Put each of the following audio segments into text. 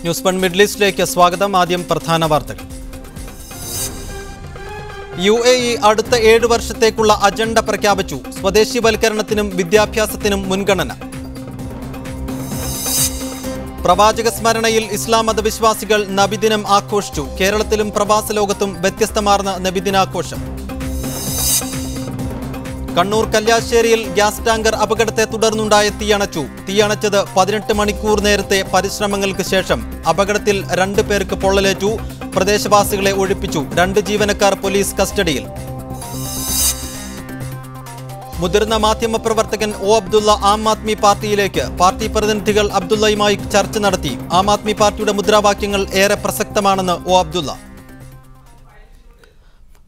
News 1 middle ഈസ്റ്റിലേക്ക് സ്വാഗതം. ആദ്യം പ്രധാന വാർത്തകൾ. UAE അടുത്ത 7 വർഷത്തേക്കുള്ള അജണ്ട പ്രഖ്യാപിച്ചു. സ്വദേശിവൽക്കരണത്തിനും വിദ്യാഭ്യാസത്തിനും മുൻഗണന. പ്രവാചക സ്മരണയിൽ ഇസ്ലാം മതവിശ്വാസികൾ നബിദിനം ആഘോഷിച്ചു. കേരളത്തിലും പ്രവാസ ലോകത്തും വ്യത്യസ്തമാർന്ന നബിദിനാഘോഷം. കണ്ണൂർ കല്യാശ്ശേരിയിൽ ഗ്യാസ് ടാങ്കർ അപകടത്തെ തുടർന്നുണ്ടായ തീയണച്ചു. തീയണച്ചത് 18 മണിക്കൂർ നേരത്തെ പരിശ്രമങ്ങൾക്ക് ശേഷം. അപകടത്തിൽ 2 പേർക്ക് പൊള്ളലേറ്റു. പ്രദേശവാസികളെ ഒഴിപ്പിച്ചു. 2 ജീവനക്കാർ പോലീസ് കസ്റ്റഡിയിൽ. മുതിർന്ന മാധ്യമപ്രവർത്തകൻ ഒ അബ്ദുള്ള ആം ആദ്മി പാർട്ടിയിലേക്ക്. പാർട്ടി പ്രതിനിധികൾ അബ്ദുള്ളയുമായി ചർച്ച നടത്തി. ആം ആദ്മി പാർട്ടിയുടെ മുദ്രാവാക്യങ്ങൾ ഏറെ പ്രസക്തമാണെന്ന് ഒ അബ്ദുള്ള.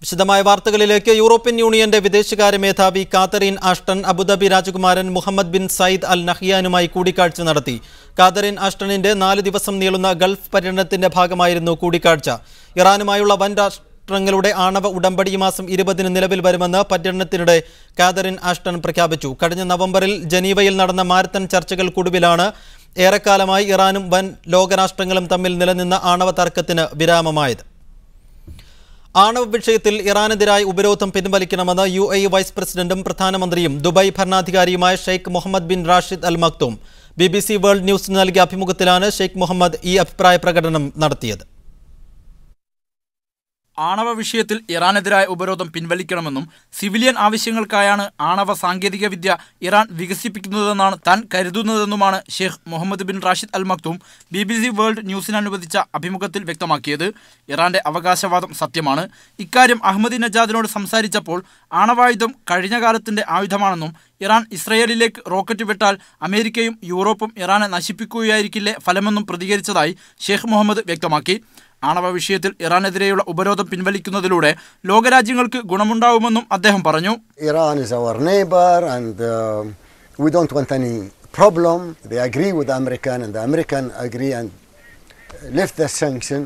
വിശദമായ വാർത്തകളിലേക്ക്. യൂറോപ്യൻ യൂണിയന്റെ വിദേശകാര്യ മേധാവി കാതറിൻ ആഷ്ടൺ അബുദാബി രാജകുമാരൻ മുഹമ്മദ് ബിൻ സയ്യിദ് അൽ നഹ്യാനുമായി കൂടിക്കാഴ്ച നടത്തി. കാതറിൻ ആഷ്ടണിന്റെ 4 ദിവസം നീളുന്ന ഗൾഫ് പര്യടനത്തിന്റെ ഭാഗമായിരുന്നു കൂടിക്കാഴ്ച. ഇറാനുമായുള്ള വൻ രാഷ്ട്രങ്ങളുടെ ആണവ ഉടമ്പടി ഈ മാസം 20-ന് നിലവിൽ വരുമെന്ന് പര്യടനത്തിനിടെ കാതറിൻ ആഷ്ടൺ പ്രഖ്യാപിച്ചു. കഴിഞ്ഞ നവംബറിൽ ജനീവയിൽ നടന്ന മാരത്തൺ ചർച്ചകൾക്കൊടുവിലാണ് ഏറെക്കാലമായി ഇറാനും വൻ ലോകരാഷ്ട്രങ്ങളും തമ്മിൽ നിലനിന്ന ആണവ തർക്കത്തിന് വിരാമമായത്. ആണവ വിഷയത്തിൽ ഇറാനെതിരായ ഉപരോധം പിൻവലിക്കണമെന്ന് UAE വൈസ് പ്രസിഡന്റും പ്രധാനമന്ത്രിയും ദുബായ് ഭരണാധികാരിയുമായ Sheikh Mohammed bin Rashid Al Maktoum. BBC world ന്യൂസിന് നൽകിയ അഭിമുഖത്തിലാണ് ഷെയ്ഖ് മുഹമ്മദ് ഈ അഭിപ്രായ പ്രകടനം നടത്തിയത്. ആണവ വിഷയത്തിൽ ഇറാനെതിരായ ഉപരോധം പിൻവലിക്കണമെന്നും സിവിലിയൻ ആവശ്യങ്ങൾക്കായാണ് ആണവ സാങ്കേതിക വിദ്യ ഇറാൻ വികസിപ്പിക്കുന്നതെന്നാണ് താൻ കരുതുന്നതെന്നുമാണ് Sheikh Mohammed bin Rashid Al Maktoum BBC world ന്യൂസിന് അനുവദിച്ച അഭിമുഖത്തിൽ വ്യക്തമാക്കിയത്. ഇറാന്റെ അവകാശവാദം സത്യമാണ്. ഇക്കാര്യം അഹമ്മദി നജാദിനോട് സംസാരിച്ചപ്പോൾ ആണവായുധം കഴിഞ്ഞ കാലത്തിന്റെ ആയുധമാണെന്നും ഇറാൻ ഇസ്രയേലിലേക്ക് റോക്കറ്റ് വിട്ടാൽ അമേരിക്കയും യൂറോപ്പും ഇറാനെ നശിപ്പിക്കുകയായിരിക്കില്ലേ ഫലമെന്നും പ്രതികരിച്ചതായി ഷെയ്ഖ് മുഹമ്മദ് വ്യക്തമാക്കി. ആണവ വിഷയത്തിൽ ഇറാനെതിരെയുള്ള ഉപരോധം പിൻവലിക്കുന്നതിലൂടെ ലോകരാജ്യങ്ങൾക്ക് ഗുണമുണ്ടാവുമെന്നും അദ്ദേഹം പറഞ്ഞു. Iran is our neighbor and we don't want any problem. They agree with the American and the American agree and lift the sanction.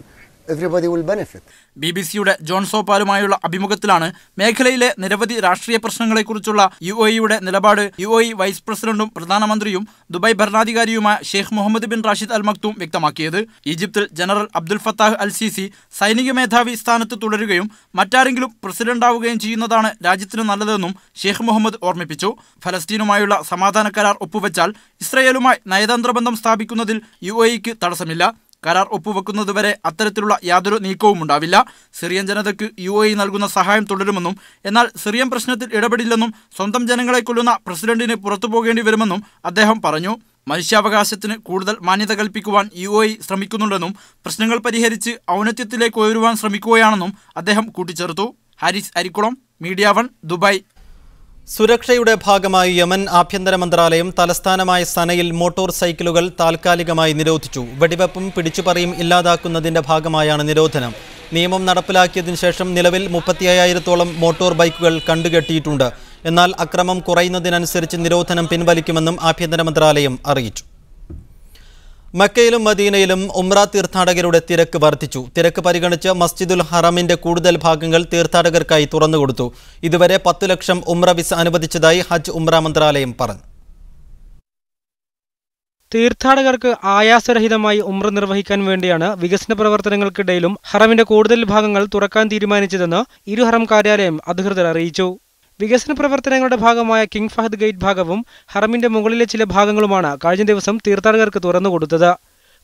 Everybody will benefit. BBCയുടെ ജോൺ സോപ്പാലുമായുള്ള അഭിമുഖത്തിലാണ് മേഖലയിലെ നിരവധി രാഷ്ട്രീയ പ്രശ്നങ്ങളെക്കുറിച്ചുള്ള UAEയുടെ നിലപാട് UAE വൈസ് പ്രസിഡന്റും പ്രധാനമന്ത്രിയും ദുബായ് ഭരണാധികാരിയുമായ Sheikh Mohammed bin Rashid Al Maktoum വ്യക്തമാക്കിയത്. ഈജിപ്തിൽ general Abdul Fattah Al Sisi സൈനിക മേധാവി സ്ഥാനത്ത് തുടരുകയും മറ്റാരെങ്കിലും പ്രസിഡന്റാവുകയും ചെയ്യുന്നതാണ് രാജ്യത്തിന് നല്ലതെന്നും ഷെയ്ഖ് മുഹമ്മദ് ഓർമ്മിപ്പിച്ചു. ഫലസ്തീനുമായുള്ള സമാധാന കരാർ ഒപ്പുവെച്ചാൽ ഇസ്രയേലുമായി നയതന്ത്ര ബന്ധം സ്ഥാപിക്കുന്നതിൽ UAEക്ക് തടസ്സമില്ല. കരാർ ഒപ്പുവെക്കുന്നതുവരെ അത്തരത്തിലുള്ള യാതൊരു നീക്കവും ഉണ്ടാവില്ല. സിറിയൻ ജനതയ്ക്ക് UAE നൽകുന്ന സഹായം തുടരുമെന്നും എന്നാൽ സിറിയൻ പ്രശ്നത്തിൽ ഇടപെടില്ലെന്നും സ്വന്തം ജനങ്ങളെ കൊല്ലുന്ന പ്രസിഡന്റിന് പുറത്തു പോകേണ്ടി വരുമെന്നും അദ്ദേഹം പറഞ്ഞു. മനുഷ്യാവകാശത്തിന് കൂടുതൽ മാന്യത കൽപ്പിക്കുവാൻ UAE ശ്രമിക്കുന്നുണ്ടെന്നും പ്രശ്നങ്ങൾ പരിഹരിച്ച് ഔന്നത്യത്തിലേക്ക് ഉയരുവാൻ ശ്രമിക്കുകയാണെന്നും അദ്ദേഹം കൂട്ടിച്ചേർത്തു. ഹാരിസ് അരിക്കുളം, മീഡിയ 1, ദുബായ്. സുരക്ഷയുടെ ഭാഗമായി യമൻ ആഭ്യന്തര മന്ത്രാലയം തലസ്ഥാനമായ സനയിൽ മോട്ടോർ സൈക്കിളുകൾ താൽക്കാലികമായി നിരോധിച്ചു. വെടിവെപ്പും പിടിച്ചുപറിയും ഇല്ലാതാക്കുന്നതിന്റെ ഭാഗമായാണ് നിരോധനം. നിയമം നടപ്പിലാക്കിയതിനു ശേഷം നിലവിൽ 35,000-ഓളം മോട്ടോർ ബൈക്കുകൾ കണ്ടുകെട്ടിയിട്ടുണ്ട്. എന്നാൽ അക്രമം കുറയുന്നതിനനുസരിച്ച് നിരോധനം പിൻവലിക്കുമെന്നും ആഭ്യന്തര മന്ത്രാലയം അറിയിച്ചു. മക്കയിലും മദീനയിലും ഉംറ തീർത്ഥാടകരുടെ തിരക്ക് വർദ്ധിച്ചു. തിരക്ക് പരിഗണിച്ച് മസ്ജിദുൽ ഹറമിന്റെ കൂടുതൽ ഭാഗങ്ങൾ തീർത്ഥാടകർക്കായി തുറന്നുകൊടുത്തു. ഇതുവരെ 10 ലക്ഷം ഉംറ വിസ അനുവദിച്ചതായി ഹജ്ജ് ഉംറ മന്ത്രാലയം പറഞ്ഞു. തീർത്ഥാടകർക്ക് ആയാസരഹിതമായി ഉംറ നിർവഹിക്കാൻ വേണ്ടിയാണ് വികസന പ്രവർത്തനങ്ങൾക്കിടയിലും ഹറമിന്റെ കൂടുതൽ ഭാഗങ്ങൾ തുറക്കാൻ തീരുമാനിച്ചതെന്ന് ഇരു ഹറം കാര്യാലയം അധികൃതർ അറിയിച്ചു. വികസന പ്രവർത്തനങ്ങളുടെ ഭാഗമായ കിങ് ഫഹദ് ഗേറ്റ് ഭാഗവും ഹറമിന്റെ മുകളിലെ ചില ഭാഗങ്ങളുമാണ് കഴിഞ്ഞ ദിവസം തീർത്ഥാടകർക്ക് തുറന്നുകൊടുത്തത്.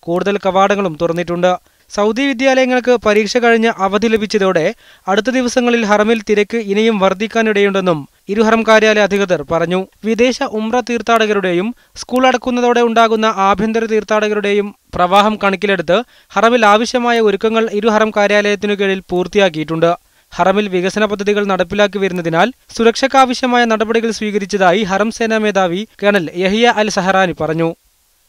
കൂടുതൽ കവാടങ്ങളും തുറന്നിട്ടുണ്ട്. സൗദി വിദ്യാലയങ്ങൾക്ക് പരീക്ഷ കഴിഞ്ഞ് അവധി ലഭിച്ചതോടെ അടുത്ത ദിവസങ്ങളിൽ ഹറമിൽ തിരക്ക് ഇനിയും വർദ്ധിക്കാനിടയുണ്ടെന്നും ഇരു ഹറം കാര്യാലയ അധികൃതർ പറഞ്ഞു. വിദേശ ഉംറ തീർത്ഥാടകരുടെയും സ്കൂൾ അടക്കുന്നതോടെ ഉണ്ടാകുന്ന ആഭ്യന്തര തീർത്ഥാടകരുടെയും പ്രവാഹം കണക്കിലെടുത്ത് ഹറമിൽ ആവശ്യമായ ഒരുക്കങ്ങൾ ഇരു ഹറം കാര്യാലയത്തിനു കീഴിൽ പൂർത്തിയാക്കിയിട്ടുണ്ട്. ഹറമിൽ വികസന പദ്ധതികൾ നടപ്പിലാക്കി വരുന്നതിനാൽ സുരക്ഷയ്ക്കാവശ്യമായ നടപടികൾ സ്വീകരിച്ചതായി ഹറം സേനാ മേധാവി കേണൽ യഹിയ അൽ സഹറാനി പറഞ്ഞു.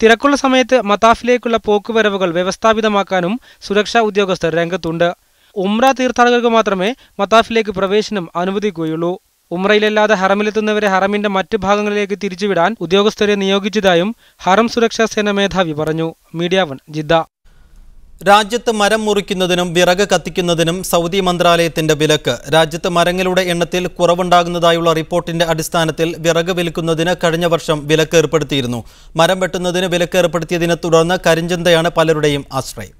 തിരക്കുള്ള സമയത്ത് മതാഫിലേക്കുള്ള പോക്കുവരവുകൾ വ്യവസ്ഥാപിതമാക്കാനും സുരക്ഷാ ഉദ്യോഗസ്ഥർ രംഗത്തുണ്ട്. ഉംറ തീർത്ഥാടകർക്ക് മാത്രമേ മതാഫിലേക്ക് പ്രവേശനം അനുവദിക്കുകയുള്ളൂ. ഉംറയിലല്ലാതെ ഹറമിലെത്തുന്നവരെ ഹറമിന്റെ മറ്റ് ഭാഗങ്ങളിലേക്ക് തിരിച്ചുവിടാൻ ഉദ്യോഗസ്ഥരെ നിയോഗിച്ചതായും ഹറം സുരക്ഷാ സേന മേധാവി പറഞ്ഞു. Media 1, Jeddah. രാജ്യത്ത് മരം മുറിക്കുന്നതിനും വിറക് കത്തിക്കുന്നതിനും സൗദി മന്ത്രാലയത്തിന്റെ വിലക്ക്. രാജ്യത്ത് മരങ്ങളുടെ എണ്ണത്തിൽ കുറവുണ്ടാകുന്നതായുള്ള റിപ്പോർട്ടിന്റെ അടിസ്ഥാനത്തിൽ വിറക് വിൽക്കുന്നതിന് കഴിഞ്ഞ വർഷം വിലക്ക് ഏർപ്പെടുത്തിയിരുന്നു. മരം വെട്ടുന്നതിന് വിലക്ക് ഏർപ്പെടുത്തിയതിനെ തുടർന്ന് കരിഞ്ചന്തയാണ് പലരുടെയും ആശ്രയം.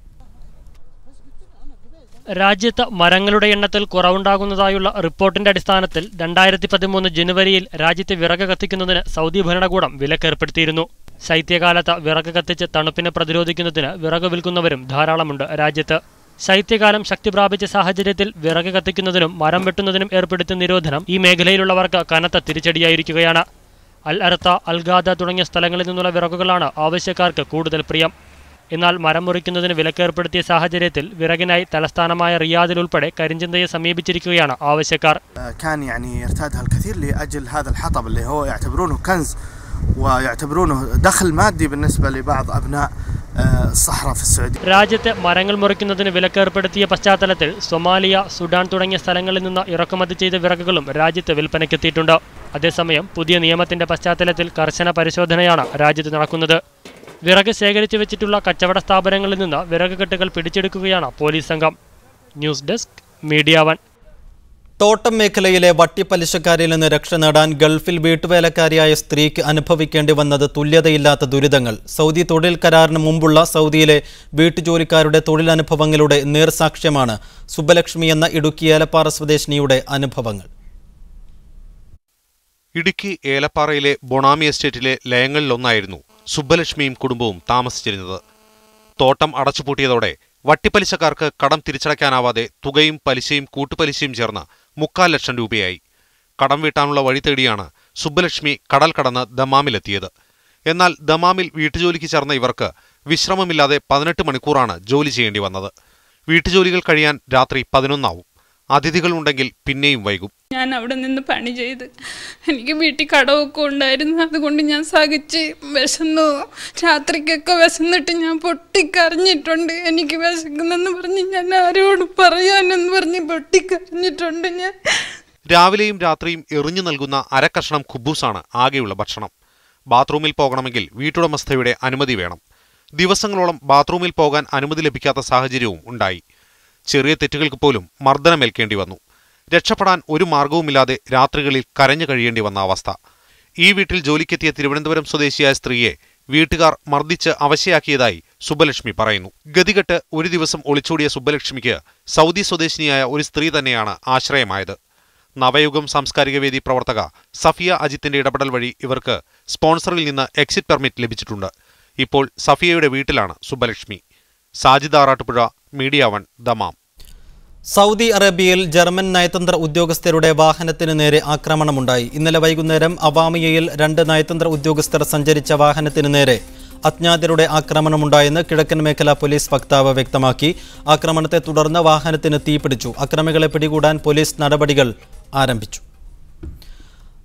രാജ്യത്ത് മരങ്ങളുടെ എണ്ണത്തിൽ കുറവുണ്ടാകുന്നതായുള്ള റിപ്പോർട്ടിന്റെ അടിസ്ഥാനത്തിൽ 2013 ജനുവരിയിൽ രാജ്യത്ത് വിറക് കത്തിക്കുന്നതിന് സൗദി ഭരണകൂടം വിലക്കേർപ്പെടുത്തിയിരുന്നു. ശൈത്യകാലത്ത് വിറക് കത്തിച്ച് തണുപ്പിനെ പ്രതിരോധിക്കുന്നതിന് വിറക് വിൽക്കുന്നവരും ധാരാളമുണ്ട് രാജ്യത്ത്. ശൈത്യകാലം ശക്തി പ്രാപിച്ച സാഹചര്യത്തിൽ വിറക് കത്തിക്കുന്നതിനും മരം വെട്ടുന്നതിനും ഏർപ്പെടുത്തിയ നിരോധനം ഈ മേഖലയിലുള്ളവർക്ക് കനത്ത തിരിച്ചടിയായിരിക്കുകയാണ്. അൽ അർത്ത, അൽഗാദ തുടങ്ങിയ സ്ഥലങ്ങളിൽ നിന്നുള്ള വിറകുകളാണ് ആവശ്യക്കാർക്ക് കൂടുതൽ പ്രിയം. എന്നാൽ മരം മുറിക്കുന്നതിന് വിലക്കേർപ്പെടുത്തിയ സാഹചര്യത്തിൽ വിറകിനായി തലസ്ഥാനമായ റിയാദിൽ ഉൾപ്പെടെ കരിഞ്ചന്തയെ സമീപിച്ചിരിക്കുകയാണ് ആവശ്യക്കാർ. രാജ്യത്തെ മരങ്ങൾ മുറിക്കുന്നതിന് വിലക്കേർപ്പെടുത്തിയ പശ്ചാത്തലത്തിൽ സൊമാലിയ, സുഡാൻ തുടങ്ങിയ സ്ഥലങ്ങളിൽ നിന്ന് ഇറക്കുമതി ചെയ്ത വിറകുകളും രാജ്യത്ത് വിൽപ്പനയ്ക്കെത്തിയിട്ടുണ്ട്. അതേസമയം പുതിയ നിയമത്തിന്റെ പശ്ചാത്തലത്തിൽ കർശന പരിശോധനയാണ് രാജ്യത്ത് നടക്കുന്നത്. വിറക് ശേഖരിച്ചു വെച്ചിട്ടുള്ള കച്ചവട സ്ഥാപനങ്ങളിൽ നിന്ന് വിറക് കെട്ടുകൾ പിടിച്ചെടുക്കുകയാണ് പോലീസ് സംഘം. News desk media 1. തോട്ടം മേഖലയിലെ വട്ടിപ്പലിശക്കാരിൽ നിന്ന് രക്ഷ നേടാൻ ഗൾഫിൽ വീട്ടുവേലക്കാരിയായ സ്ത്രീക്ക് അനുഭവിക്കേണ്ടി വന്നത് തുല്യതയില്ലാത്ത ദുരിതങ്ങൾ. സൗദി തൊഴിൽ കരാറിന് മുമ്പുള്ള സൗദിയിലെ വീട്ടുജോലിക്കാരുടെ തൊഴിലനുഭവങ്ങളുടെ നേർസാക്ഷ്യമാണ് സുബ്ബലക്ഷ്മി എന്ന ഇടുക്കി ഏലപ്പാറ സ്വദേശിനിയുടെ അനുഭവങ്ങൾ. ഇടുക്കി ഏലപ്പാറയിലെ ബൊണാമി എസ്റ്റേറ്റിലെ ലയങ്ങളിലൊന്നായിരുന്നു സുബ്ബലക്ഷ്മിയും കുടുംബവും താമസിച്ചിരുന്നത്. തോട്ടം അടച്ചുപൂട്ടിയതോടെ വട്ടിപ്പലിശക്കാർക്ക് കടം തിരിച്ചടയ്ക്കാനാവാതെ തുകയും പലിശയും കൂട്ടുപലിശയും ചേർന്ന് 3,4 ലക്ഷം രൂപയായി. കടം വീട്ടാനുള്ള വഴി തേടിയാണ് സുബ്ബലക്ഷ്മി കടൽ കടന്ന് ദമാമിലെത്തിയത്. എന്നാൽ ദമാമിൽ വീട്ടുജോലിക്ക് ചേർന്ന ഇവർക്ക് വിശ്രമമില്ലാതെ 18 മണിക്കൂറാണ് ജോലി ചെയ്യേണ്ടി വന്നത്. വീട്ടുജോലികൾ കഴിയാൻ രാത്രി 11 ആവും. അതിഥികളുണ്ടെങ്കിൽ പിന്നെയും വൈകും. ഞാൻ അവിടെ നിന്ന് പണി ചെയ്ത് എനിക്ക് വീട്ടിൽ കടമൊക്കെ ഉണ്ടായിരുന്നു. അതുകൊണ്ട് ഞാൻ സഹിച്ച് വിശന്നു. രാത്രിക്കൊക്കെ വിശന്നിട്ട് ഞാൻ പൊട്ടിക്കരഞ്ഞിട്ടുണ്ട്. എനിക്ക് വിശക്കുന്നെന്ന് പറഞ്ഞ് ഞാൻ ആരോട് പറയാനെന്ന് പറഞ്ഞ് പൊട്ടിക്കരഞ്ഞിട്ടുണ്ട് ഞാൻ. രാവിലെയും രാത്രിയും എറിഞ്ഞു നൽകുന്ന അരക്കഷ്ണം ഖുബൂസാണ് ആകെയുള്ള ഭക്ഷണം. ബാത്റൂമിൽ പോകണമെങ്കിൽ വീട്ടുടമസ്ഥയുടെ അനുമതി വേണം. ദിവസങ്ങളോളം ബാത്റൂമിൽ പോകാൻ അനുമതി ലഭിക്കാത്ത സാഹചര്യവും ഉണ്ടായി. ചെറിയ തെറ്റുകൾക്ക് പോലും മർദ്ദനമേൽക്കേണ്ടി വന്നു. രക്ഷപ്പെടാൻ ഒരു മാർഗവുമില്ലാതെ രാത്രികളിൽ കരഞ്ഞു കഴിയേണ്ടി വന്ന അവസ്ഥ. ഈ വീട്ടിൽ ജോലിക്കെത്തിയ തിരുവനന്തപുരം സ്വദേശിയായ സ്ത്രീയെ വീട്ടുകാർ മർദ്ദിച്ച് അവശയാക്കിയതായി സുബ്ബലക്ഷ്മി പറയുന്നു. ഗതികെട്ട് ഒരു ദിവസം ഒളിച്ചോടിയ സുബ്ബലക്ഷ്മിക്ക് സൗദി സ്വദേശിനിയായ ഒരു സ്ത്രീ തന്നെയാണ് ആശ്രയമായത്. നവയുഗം സാംസ്കാരിക വേദി പ്രവർത്തക സഫിയ അജിത്തിന്റെ ഇടപെടൽ വഴി ഇവർക്ക് സ്പോൺസറിൽ നിന്ന് എക്സിറ്റ് പെർമിറ്റ് ലഭിച്ചിട്ടുണ്ട്. ഇപ്പോൾ സഫിയയുടെ വീട്ടിലാണ് Subbalakshmi. Sajid Arattupuzha, media 1, Dammam. Saudi അറേബ്യയിൽ ജർമ്മൻ നയതന്ത്ര ഉദ്യോഗസ്ഥരുടെ വാഹനത്തിന് നേരെ ആക്രമണമുണ്ടായി. ഇന്നലെ വൈകുന്നേരം അവാമിയയിൽ 2 നയതന്ത്ര ഉദ്യോഗസ്ഥർ സഞ്ചരിച്ച വാഹനത്തിന് നേരെ അജ്ഞാതരുടെ ആക്രമണമുണ്ടായെന്ന് കിഴക്കൻ മേഖലാ പോലീസ് വക്താവ് വ്യക്തമാക്കി. ആക്രമണത്തെ തുടർന്ന് വാഹനത്തിന് തീപിടിച്ചു. അക്രമികളെ പിടികൂടാൻ പോലീസ് നടപടികൾ ആരംഭിച്ചു.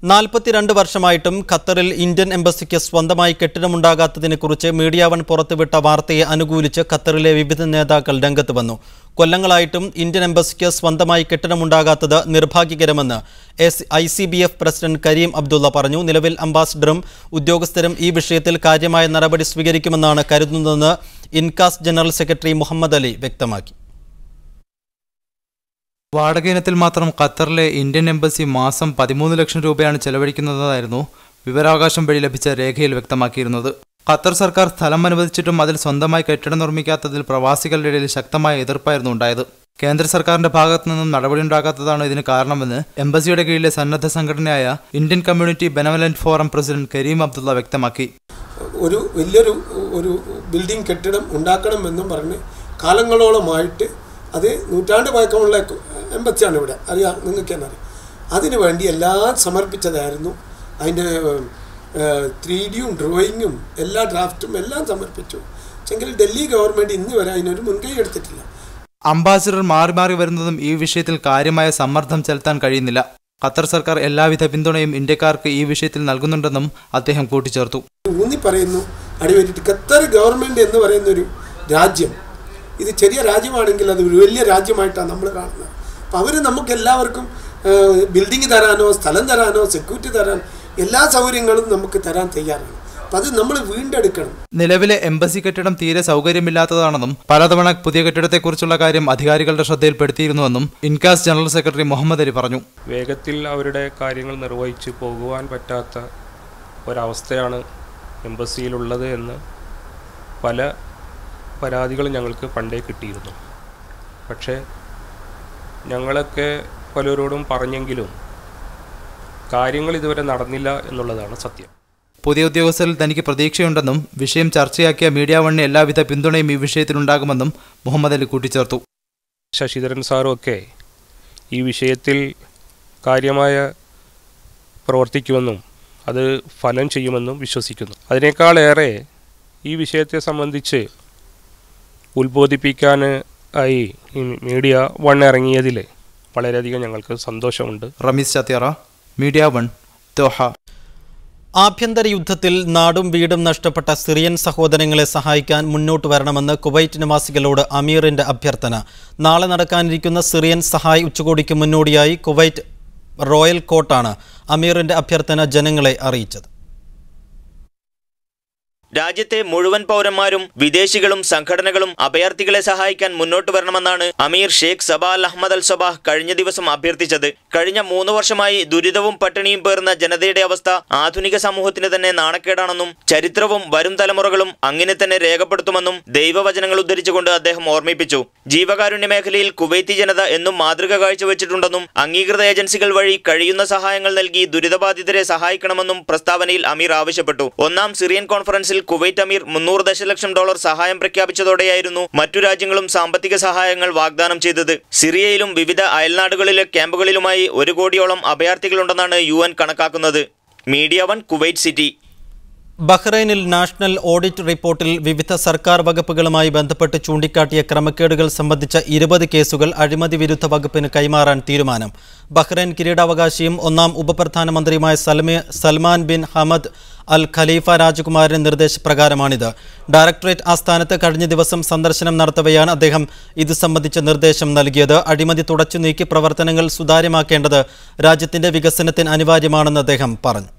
42 വർഷമായിട്ടും ഖത്തറിൽ ഇന്ത്യൻ എംബസിക്ക് സ്വന്തമായി കെട്ടിടമുണ്ടാകാത്തതിനെക്കുറിച്ച് മീഡിയ 1 പുറത്തുവിട്ട വാർത്തയെ അനുകൂലിച്ച് ഖത്തറിലെ വിവിധ നേതാക്കൾ രംഗത്ത് വന്നു. കൊല്ലങ്ങളായിട്ടും ഇന്ത്യൻ എംബസിക്ക് സ്വന്തമായി കെട്ടിടമുണ്ടാകാത്തത് നിർഭാഗ്യകരമെന്ന് ICBF പ്രസിഡന്റ് കരീം അബ്ദുള്ള പറഞ്ഞു. നിലവിൽ അംബാസിഡറും ഉദ്യോഗസ്ഥരും ഈ വിഷയത്തിൽ കാര്യമായ നടപടി സ്വീകരിക്കുമെന്നാണ് കരുതുന്നതെന്ന് ഇൻകാസ് ജനറൽ സെക്രട്ടറി മുഹമ്മദ് അലി വ്യക്തമാക്കി. വാടക ഇനത്തിൽ മാത്രം ഖത്തറിലെ ഇന്ത്യൻ എംബസി മാസം 13 ലക്ഷം രൂപയാണ് ചെലവഴിക്കുന്നതായിരുന്നു വിവരാവകാശം വഴി ലഭിച്ച രേഖയിൽ വ്യക്തമാക്കിയിരുന്നത്. ഖത്തർ സർക്കാർ സ്ഥലം അനുവദിച്ചിട്ടും അതിൽ സ്വന്തമായി കെട്ടിടം നിർമ്മിക്കാത്തതിൽ പ്രവാസികളുടെ ഇടയിൽ ശക്തമായ എതിർപ്പായിരുന്നു ഉണ്ടായത്. കേന്ദ്ര സർക്കാരിന്റെ ഭാഗത്തു നിന്നും നടപടിയുണ്ടാകാത്തതാണ് ഇതിന് കാരണമെന്ന് എംബസിയുടെ കീഴിലെ സന്നദ്ധ സംഘടനയായ Indian community benevolent forum president Kareem Abdulla വ്യക്തമാക്കി. ഒരു വലിയൊരു ബിൽഡിംഗ് കെട്ടിടം ഉണ്ടാക്കണമെന്നും പറഞ്ഞ് കാലങ്ങളോളമായിട്ട് അത് നൂറ്റാണ്ട് പഴക്കമുള്ള എംബസിയാണ് ഇവിടെ, അറിയാം, നിങ്ങൾക്ക് തന്നെ അറിയാം. അതിനു വേണ്ടി എല്ലാം സമർപ്പിച്ചതായിരുന്നു. അതിൻ്റെ 3Dയും ഡ്രോയിങ്ങും എല്ലാ ഡ്രാഫ്റ്റും എല്ലാം സമർപ്പിച്ചു. പക്ഷെങ്കിൽ ഡൽഹി ഗവൺമെൻറ് ഇന്ന് വരെ അതിനൊരു മുൻകൈ എടുത്തിട്ടില്ല. അംബാസിഡർ മാറി മാറി വരുന്നതും ഈ വിഷയത്തിൽ കാര്യമായ സമ്മർദ്ദം ചെലുത്താൻ കഴിയുന്നില്ല. ഖത്തർ സർക്കാർ എല്ലാവിധ പിന്തുണയും ഇന്ത്യക്കാർക്ക് ഈ വിഷയത്തിൽ നൽകുന്നുണ്ടെന്നും അദ്ദേഹം കൂട്ടിച്ചേർത്തു. ഊന്നി പറയുന്നു അടിവരിട്ട് ഖത്തർ ഗവൺമെൻറ് എന്ന് പറയുന്നൊരു രാജ്യം, ഇത് ചെറിയ രാജ്യമാണെങ്കിൽ അത് ഒരു വലിയ രാജ്യമായിട്ടാണ് നമ്മൾ കാണുന്നത്. അപ്പോൾ അവർ നമുക്ക് എല്ലാവർക്കും ബിൽഡിംഗ് തരാനോ സ്ഥലം തരാനോ സെക്യൂരിറ്റി തരാൻ എല്ലാ സൗകര്യങ്ങളും നമുക്ക് തരാൻ തയ്യാറാണ്. അപ്പം അത് നമ്മൾ വീണ്ടെടുക്കണം. നിലവിലെ എംബസി കെട്ടിടം തീരെ സൗകര്യമില്ലാത്തതാണെന്നും പലതവണ പുതിയ കെട്ടിടത്തെക്കുറിച്ചുള്ള കാര്യം അധികാരികളുടെ ശ്രദ്ധയിൽപ്പെടുത്തിയിരുന്നുവെന്നും ഇൻകാസ് ജനറൽ സെക്രട്ടറി മുഹമ്മദ് അലി പറഞ്ഞു. വേഗത്തിൽ അവരുടെ കാര്യങ്ങൾ നിർവഹിച്ച് പോകുവാൻ പറ്റാത്ത ഒരവസ്ഥയാണ് എംബസിയിലുള്ളത് എന്ന് പല പരാതികളും ഞങ്ങൾക്ക് പണ്ടേ കിട്ടിയിരുന്നു. പക്ഷേ ഞങ്ങളൊക്കെ പലരോടും പറഞ്ഞെങ്കിലും കാര്യങ്ങൾ ഇതുവരെ നടന്നില്ല എന്നുള്ളതാണ് സത്യം. പുതിയ ഉദ്യോഗസ്ഥരിൽ തനിക്ക് പ്രതീക്ഷയുണ്ടെന്നും വിഷയം ചർച്ചയാക്കിയ മീഡിയ വണ്ണിന് എല്ലാവിധ പിന്തുണയും ഈ വിഷയത്തിലുണ്ടാകുമെന്നും മുഹമ്മദ് അലി കൂട്ടിച്ചേർത്തു. ശശിധരൻ സാറുമൊക്കെ ഈ വിഷയത്തിൽ കാര്യമായ പ്രവർത്തിക്കുമെന്നും അത് ഫലം ചെയ്യുമെന്നും വിശ്വസിക്കുന്നു. അതിനേക്കാളേറെ ഈ വിഷയത്തെ സംബന്ധിച്ച് ഉത്ബോധിപ്പിക്കാൻ ആയി മീഡിയ വൺ ഇറങ്ങിയതിൽ വളരെയധികം ഞങ്ങൾക്ക് സന്തോഷമുണ്ട്. Ramees Chathiyara, media one, Doha. ആഭ്യന്തര യുദ്ധത്തിൽ നാടും വീടും നഷ്ടപ്പെട്ട സിറിയൻ സഹോദരങ്ങളെ സഹായിക്കാൻ മുന്നോട്ട് വരണമെന്ന് കുവൈറ്റ് നിവാസികളോട് അമീറിന്റെ അഭ്യർത്ഥന. നാളെ നടക്കാനിരിക്കുന്ന സിറിയൻ സഹായ് ഉച്ചകോടിക്ക് മുന്നോടിയായി കുവൈറ്റ് റോയൽ കോർട്ടാണ് അമീറിന്റെ അഭ്യർത്ഥന ജനങ്ങളെ അറിയിച്ചത്. രാജ്യത്തെ മുഴുവൻ പൗരന്മാരും വിദേശികളും സംഘടനകളും അഭയാർത്ഥികളെ സഹായിക്കാൻ മുന്നോട്ട് വരണമെന്നാണ് അമീർ ഷെയ്ഖ് സബാ അൽ അഹമ്മദ് അൽ സബാഹ് കഴിഞ്ഞ ദിവസം അഭ്യർത്ഥിച്ചത്. കഴിഞ്ഞ 3 വർഷമായി ദുരിതവും പട്ടിണിയും പേർന്ന ജനതയുടെ അവസ്ഥ ആധുനിക സമൂഹത്തിന് തന്നെ നാണക്കേടാണെന്നും ചരിത്രവും വരും തലമുറകളും അങ്ങനെ തന്നെ രേഖപ്പെടുത്തുമെന്നും ദൈവവചനങ്ങൾ ഉദ്ധരിച്ചുകൊണ്ട് അദ്ദേഹം ഓർമ്മിപ്പിച്ചു. ജീവകാരുണ്യ മേഖലയിൽ കുവൈത്തി ജനത എന്നും മാതൃക കാഴ്ചവെച്ചിട്ടുണ്ടെന്നും അംഗീകൃത ഏജൻസികൾ വഴി കഴിയുന്ന സഹായങ്ങൾ നൽകി ദുരിതബാധിതരെ സഹായിക്കണമെന്നും പ്രസ്താവനയിൽ അമീർ ആവശ്യപ്പെട്ടു. 1ാം സിറിയൻ കോൺഫറൻസിൽ കുവൈറ്റ് അമീർ $300 ദശലക്ഷം സഹായം പ്രഖ്യാപിച്ചതോടെയായിരുന്നു മറ്റു രാജ്യങ്ങളും സാമ്പത്തിക സഹായങ്ങൾ വാഗ്ദാനം ചെയ്തത്. സിറിയയിലും വിവിധ അയൽനാടുകളിലെ ക്യാമ്പുകളിലുമായി 1 കോടിയോളം അഭയാർത്ഥികളുണ്ടെന്നാണ് UN കണക്കാക്കുന്നത്. Media one, Kuwait City. ബഹ്റൈനിൽ നാഷണൽ ഓഡിറ്റ് റിപ്പോർട്ടിൽ വിവിധ സർക്കാർ വകുപ്പുകളുമായി ബന്ധപ്പെട്ട് ചൂണ്ടിക്കാട്ടിയ ക്രമക്കേടുകൾ സംബന്ധിച്ച 20 കേസുകൾ അഴിമതി വിരുദ്ധ വകുപ്പിന് കൈമാറാൻ തീരുമാനം. Bahrain കിരീടാവകാശിയും 1ാം ഉപപ്രധാനമന്ത്രിയുമായ Salman bin Hamad Al ഖലീഫ രാജകുമാരന്റെ നിർദ്ദേശപ്രകാരമാണിത്. ഡയറക്ടറേറ്റ് ആസ്ഥാനത്ത് കഴിഞ്ഞ ദിവസം സന്ദർശനം നടത്തവെയാണ് അദ്ദേഹം ഇത് സംബന്ധിച്ച നിർദ്ദേശം നൽകിയത്. അഴിമതി തുടച്ചു നീക്കി പ്രവർത്തനങ്ങൾ സുതാര്യമാക്കേണ്ടത് രാജ്യത്തിന്റെ വികസനത്തിന് അനിവാര്യമാണെന്ന് അദ്ദേഹം പറഞ്ഞു.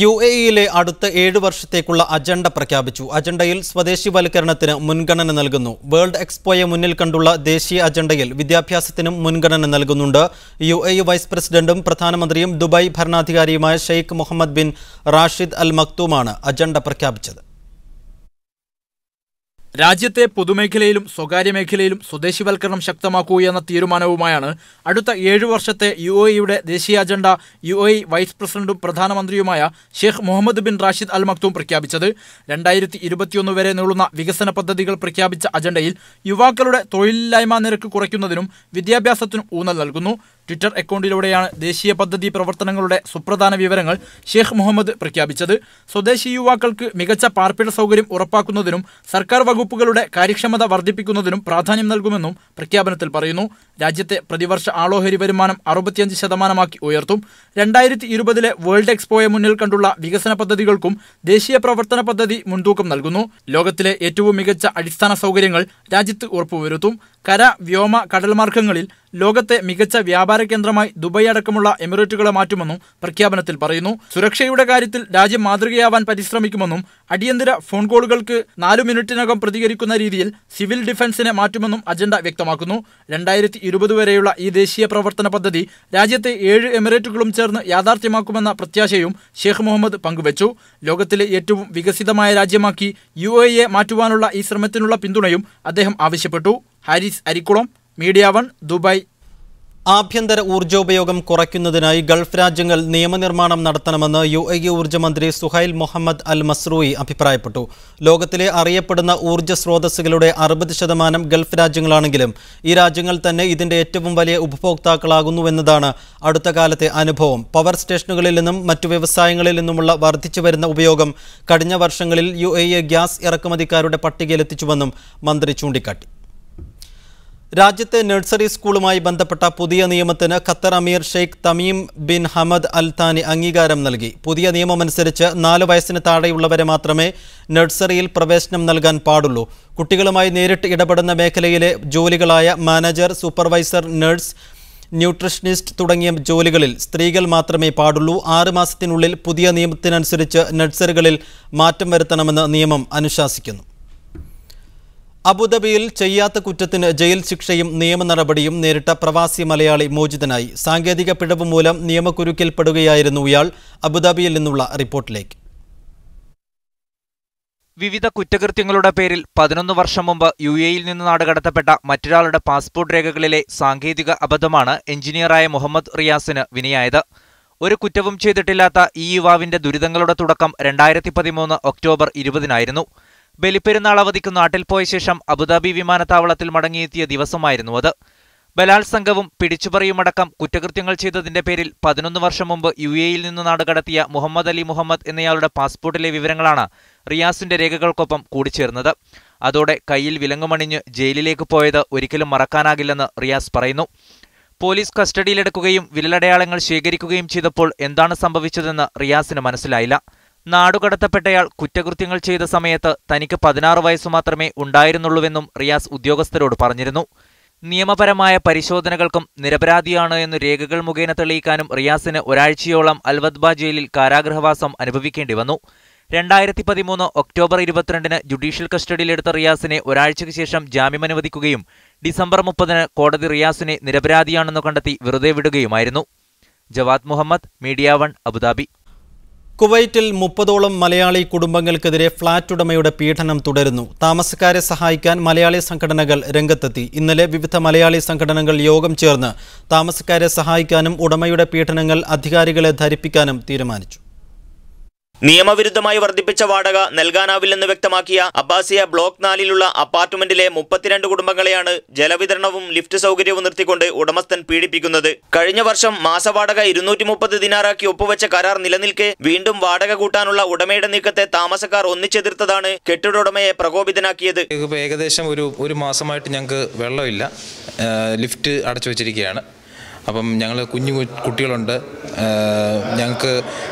UAE-യിലെ അടുത്ത 7 വർഷത്തേക്കുള്ള അജണ്ട പ്രഖ്യാപിച്ചു. അജണ്ടയിൽ സ്വദേശിവൽക്കരണത്തിന് മുൻഗണന നൽകുന്നു. വേൾഡ് എക്സ്പോയെ മുന്നിൽ കണ്ടുള്ള ദേശീയ അജണ്ടയിൽ വിദ്യാഭ്യാസത്തിനും മുൻഗണന നൽകുന്നുണ്ട്. UAE വൈസ് പ്രസിഡന്റും പ്രധാനമന്ത്രിയും ദുബായ് ഭരണാധികാരിയുമായ Sheikh Mohammed bin Rashid Al മക്തൂമാണ് അജണ്ട പ്രഖ്യാപിച്ചത്. രാജ്യത്തെ പൊതുമേഖലയിലും സ്വകാര്യ മേഖലയിലും സ്വദേശിവൽക്കരണം ശക്തമാക്കുകയെന്ന തീരുമാനവുമായാണ് അടുത്ത 7 വർഷത്തെ UAE-യുടെ ദേശീയ അജണ്ട UAE വൈസ് പ്രസിഡന്റും പ്രധാനമന്ത്രിയുമായ Sheikh Mohammed bin Rashid Al Maktoum പ്രഖ്യാപിച്ചത്. 2021 വരെ നീളുന്ന വികസന പദ്ധതികൾ പ്രഖ്യാപിച്ച അജണ്ടയിൽ യുവാക്കളുടെ തൊഴിലില്ലായ്മ നിരക്ക് കുറയ്ക്കുന്നതിനും വിദ്യാഭ്യാസത്തിനും ഊന്നൽ നൽകുന്നു. ട്വിറ്റർ അക്കൗണ്ടിലൂടെയാണ് ദേശീയ പദ്ധതി പ്രവർത്തനങ്ങളുടെ സുപ്രധാന വിവരങ്ങൾ ഷെയ്ഖ് മുഹമ്മദ് പ്രഖ്യാപിച്ചത്. സ്വദേശി യുവാക്കൾക്ക് മികച്ച പാർപ്പിട സൗകര്യം ഉറപ്പാക്കുന്നതിനും സർക്കാർ വകുപ്പുകളുടെ കാര്യക്ഷമത വർദ്ധിപ്പിക്കുന്നതിനും പ്രാധാന്യം നൽകുമെന്നും പ്രഖ്യാപനത്തിൽ പറയുന്നു. രാജ്യത്തെ പ്രതിവർഷ ആളോഹരി വരുമാനം 65% ഉയർത്തും. 2020 വേൾഡ് എക്സ്പോയെ മുന്നിൽ കണ്ടുള്ള വികസന പദ്ധതികൾക്കും ദേശീയ പ്രവർത്തന പദ്ധതി മുൻതൂക്കം നൽകുന്നു. ലോകത്തിലെ ഏറ്റവും മികച്ച അടിസ്ഥാന സൗകര്യങ്ങൾ രാജ്യത്ത് ഉറപ്പുവരുത്തും. കര, വ്യോമ, കടൽമാർഗങ്ങളിൽ ലോകത്തെ മികച്ച വ്യാപാര കേന്ദ്രമായി ദുബായ് അടക്കമുള്ള എമിറേറ്റുകളെ മാറ്റുമെന്നും പ്രഖ്യാപനത്തിൽ പറയുന്നു. സുരക്ഷയുടെ കാര്യത്തിൽ രാജ്യം മാതൃകയാവാൻ പരിശ്രമിക്കുമെന്നും അടിയന്തര ഫോൺ കോളുകൾക്ക് 4 മിനിറ്റിനകം പ്രതികരിക്കുന്ന രീതിയിൽ സിവിൽ ഡിഫൻസിനെ മാറ്റുമെന്നും അജണ്ട വ്യക്തമാക്കുന്നു. 2020 വരെയുള്ള ഈ ദേശീയ പ്രവർത്തന പദ്ധതി രാജ്യത്തെ 7 എമിറേറ്റുകളും ചേർന്ന് യാഥാർത്ഥ്യമാക്കുമെന്ന പ്രത്യാശയും ഷെയ്ഖ് മുഹമ്മദ് പങ്കുവച്ചു. ലോകത്തിലെ ഏറ്റവും വികസിതമായ രാജ്യമാക്കി UAE-യെ മാറ്റുവാനുള്ള ഈ ശ്രമത്തിനുള്ള പിന്തുണയും അദ്ദേഹം ആവശ്യപ്പെട്ടു. Haris Arikkulam, media one, Dubai. ആഭ്യന്തര ഊർജ്ജോപയോഗം കുറയ്ക്കുന്നതിനായി ഗൾഫ് രാജ്യങ്ങൾ നിയമനിർമ്മാണം നടത്തണമെന്ന് UAE ഊർജ്ജമന്ത്രി സുഹൈൽ മുഹമ്മദ് അൽ മസ്റൂയി അഭിപ്രായപ്പെട്ടു. ലോകത്തിലെ അറിയപ്പെടുന്ന ഊർജ്ജ സ്രോതസ്സുകളുടെ 60% ഗൾഫ് രാജ്യങ്ങളാണെങ്കിലും ഈ രാജ്യങ്ങൾ തന്നെ ഇതിന്റെ ഏറ്റവും വലിയ ഉപഭോക്താക്കളാകുന്നുവെന്നതാണ് അടുത്ത കാലത്തെ അനുഭവം. പവർ സ്റ്റേഷനുകളിൽ നിന്നും മറ്റു വ്യവസായങ്ങളിൽ നിന്നുമുള്ള വർദ്ധിച്ചു വരുന്ന ഉപയോഗം കഴിഞ്ഞ വർഷങ്ങളിൽ UAE ഗ്യാസ് ഇറക്കുമതിക്കാരുടെ പട്ടികയിലെത്തിച്ചുവെന്നും മന്ത്രി ചൂണ്ടിക്കാട്ടി. രാജ്യത്തെ നഴ്സറി സ്കൂളുമായി ബന്ധപ്പെട്ട പുതിയ നിയമത്തിന് ഖത്തർ അമീർ Sheikh Tamim bin Hamad Al താനി അംഗീകാരം നൽകി. പുതിയ നിയമമനുസരിച്ച് 4 വയസ്സിന് താഴെയുള്ളവരെ മാത്രമേ നഴ്സറിയിൽ പ്രവേശനം നൽകാൻ പാടുള്ളൂ. കുട്ടികളുമായി നേരിട്ട് ഇടപെടുന്ന മേഖലയിലെ ജോലികളായ മാനേജർ, സൂപ്പർവൈസർ, നഴ്സ്, ന്യൂട്രീഷനിസ്റ്റ് തുടങ്ങിയ ജോലികളിൽ സ്ത്രീകൾ മാത്രമേ പാടുള്ളൂ. 6 മാസത്തിനുള്ളിൽ പുതിയ നിയമത്തിനനുസരിച്ച് നഴ്സറികളിൽ മാറ്റം വരുത്തണമെന്ന് നിയമം അനുശാസിക്കുന്നു. അബുദാബിയിൽ ചെയ്യാത്ത കുറ്റത്തിന് ജയിൽ ശിക്ഷയും നിയമ നടപടിയും നേരിട്ട പ്രവാസി മലയാളി മോചിതനായി. സാങ്കേതിക പിഴവ് മൂലം നിയമക്കുരുക്കിൽപ്പെടുകയായിരുന്നു ഇയാൾ. അബുദാബിയിൽ നിന്നുള്ള റിപ്പോർട്ടിലേക്ക്. വിവിധ കുറ്റകൃത്യങ്ങളുടെ പേരിൽ 11 വർഷം മുമ്പ് UAE-യിൽ നിന്ന് നാടുകടത്തപ്പെട്ട മറ്റൊരാളുടെ പാസ്പോർട്ട് രേഖകളിലെ സാങ്കേതിക അബദ്ധമാണ് എഞ്ചിനീയറായ മുഹമ്മദ് റിയാസിന് വിനയായത്. ഒരു കുറ്റവും ചെയ്തിട്ടില്ലാത്ത ഈ യുവാവിന്റെ ദുരിതങ്ങളുടെ തുടക്കം 2013 ഒക്ടോബർ 20-നായിരുന്നു. ബലിപ്പെരുന്നാൾ അവധിക്ക് നാട്ടിൽ പോയ ശേഷം അബുദാബി വിമാനത്താവളത്തിൽ മടങ്ങിയെത്തിയ ദിവസമായിരുന്നു അത്. ബലാത്സംഗവും പിടിച്ചുപറിയുമടക്കം കുറ്റകൃത്യങ്ങൾ ചെയ്തതിന്റെ പേരിൽ 11 വർഷം മുമ്പ് UAE-യിൽ നിന്ന് നാടുകടത്തിയ മുഹമ്മദ് അലി മുഹമ്മദ് എന്നയാളുടെ പാസ്പോർട്ടിലെ വിവരങ്ങളാണ് റിയാസിന്റെ രേഖകൾക്കൊപ്പം കൂടിച്ചേർന്നത്. അതോടെ കയ്യിൽ വിലങ്ങുമണിഞ്ഞ് ജയിലിലേക്ക് പോയത് ഒരിക്കലും മറക്കാനാകില്ലെന്ന് റിയാസ് പറയുന്നു. പോലീസ് കസ്റ്റഡിയിലെടുക്കുകയും വിരലടയാളങ്ങൾ ശേഖരിക്കുകയും ചെയ്തപ്പോൾ എന്താണ് സംഭവിച്ചതെന്ന് റിയാസിന് മനസ്സിലായില്ല. നാടുകടത്തപ്പെട്ടയാൾ കുറ്റകൃത്യങ്ങൾ ചെയ്ത സമയത്ത് തനിക്ക് 16 വയസ്സു മാത്രമേ ഉണ്ടായിരുന്നുള്ളൂവെന്നും റിയാസ് ഉദ്യോഗസ്ഥരോട് പറഞ്ഞിരുന്നു. നിയമപരമായ പരിശോധനകൾക്കും നിരപരാധിയാണ് എന്ന് രേഖകൾ മുഖേന തെളിയിക്കാനും റിയാസിന് ഒരാഴ്ചയോളം അൽവദ്ബ ജയിലിൽ കാരാഗൃഹവാസം അനുഭവിക്കേണ്ടി വന്നു. 2013 ഒക്ടോബർ 22-ന് ജുഡീഷ്യൽ കസ്റ്റഡിയിലെടുത്ത റിയാസിനെ ഒരാഴ്ചയ്ക്ക് ശേഷം ജാമ്യം അനുവദിക്കുകയും ഡിസംബർ 30-ന് കോടതി റിയാസിനെ നിരപരാധിയാണെന്ന് കണ്ടെത്തി വെറുതെ വിടുകയുമായിരുന്നു. Jawad Muhammad, media 1, Abu Dhabi. കുവൈറ്റിൽ 30ഓളം മലയാളി കുടുംബങ്ങൾക്കെതിരെ ഫ്ളാറ്റ് ഉടമയുടെ പീഡനം തുടരുന്നു. താമസക്കാരെ സഹായിക്കാൻ മലയാളി സംഘടനകൾ രംഗത്തെത്തി. ഇന്നലെ വിവിധ മലയാളി സംഘടനകൾ യോഗം ചേർന്ന് താമസക്കാരെ സഹായിക്കാനും ഉടമയുടെ പീഡനങ്ങൾ അധികാരികളെ ധരിപ്പിക്കാനും തീരുമാനിച്ചു. നിയമവിരുദ്ധമായി വർദ്ധിപ്പിച്ച വാടക നൽകാനാവില്ലെന്ന് വ്യക്തമാക്കിയ അബ്ബാസിയ ബ്ലോക്ക് 4-ലുള്ള അപ്പാർട്ട്മെന്റിലെ 32 കുടുംബങ്ങളെയാണ് ജലവിതരണവും ലിഫ്റ്റ് സൗകര്യവും നിർത്തിക്കൊണ്ട് ഉടമസ്ഥൻ പീഡിപ്പിക്കുന്നത്. കഴിഞ്ഞ വർഷം മാസവാടക 230 ദിനാറാക്കി ഒപ്പുവെച്ച കരാർ നിലനിൽക്കെ വീണ്ടും വാടക കൂട്ടാനുള്ള ഉടമയുടെ നീക്കത്തെ താമസക്കാർ ഒന്നിച്ചെതിർത്തതാണ് കെട്ടിട ഉടമയെ പ്രകോപിതനാക്കിയത്. ഏകദേശം ഒരു മാസമായിട്ട് ഞങ്ങൾക്ക് വെള്ളമില്ല, ലിഫ്റ്റ് അടച്ചു വെച്ചിരിക്കുകയാണ്. അപ്പം ഞങ്ങൾ കുഞ്ഞു കുട്ടികളുണ്ട്, ഞങ്ങൾക്ക്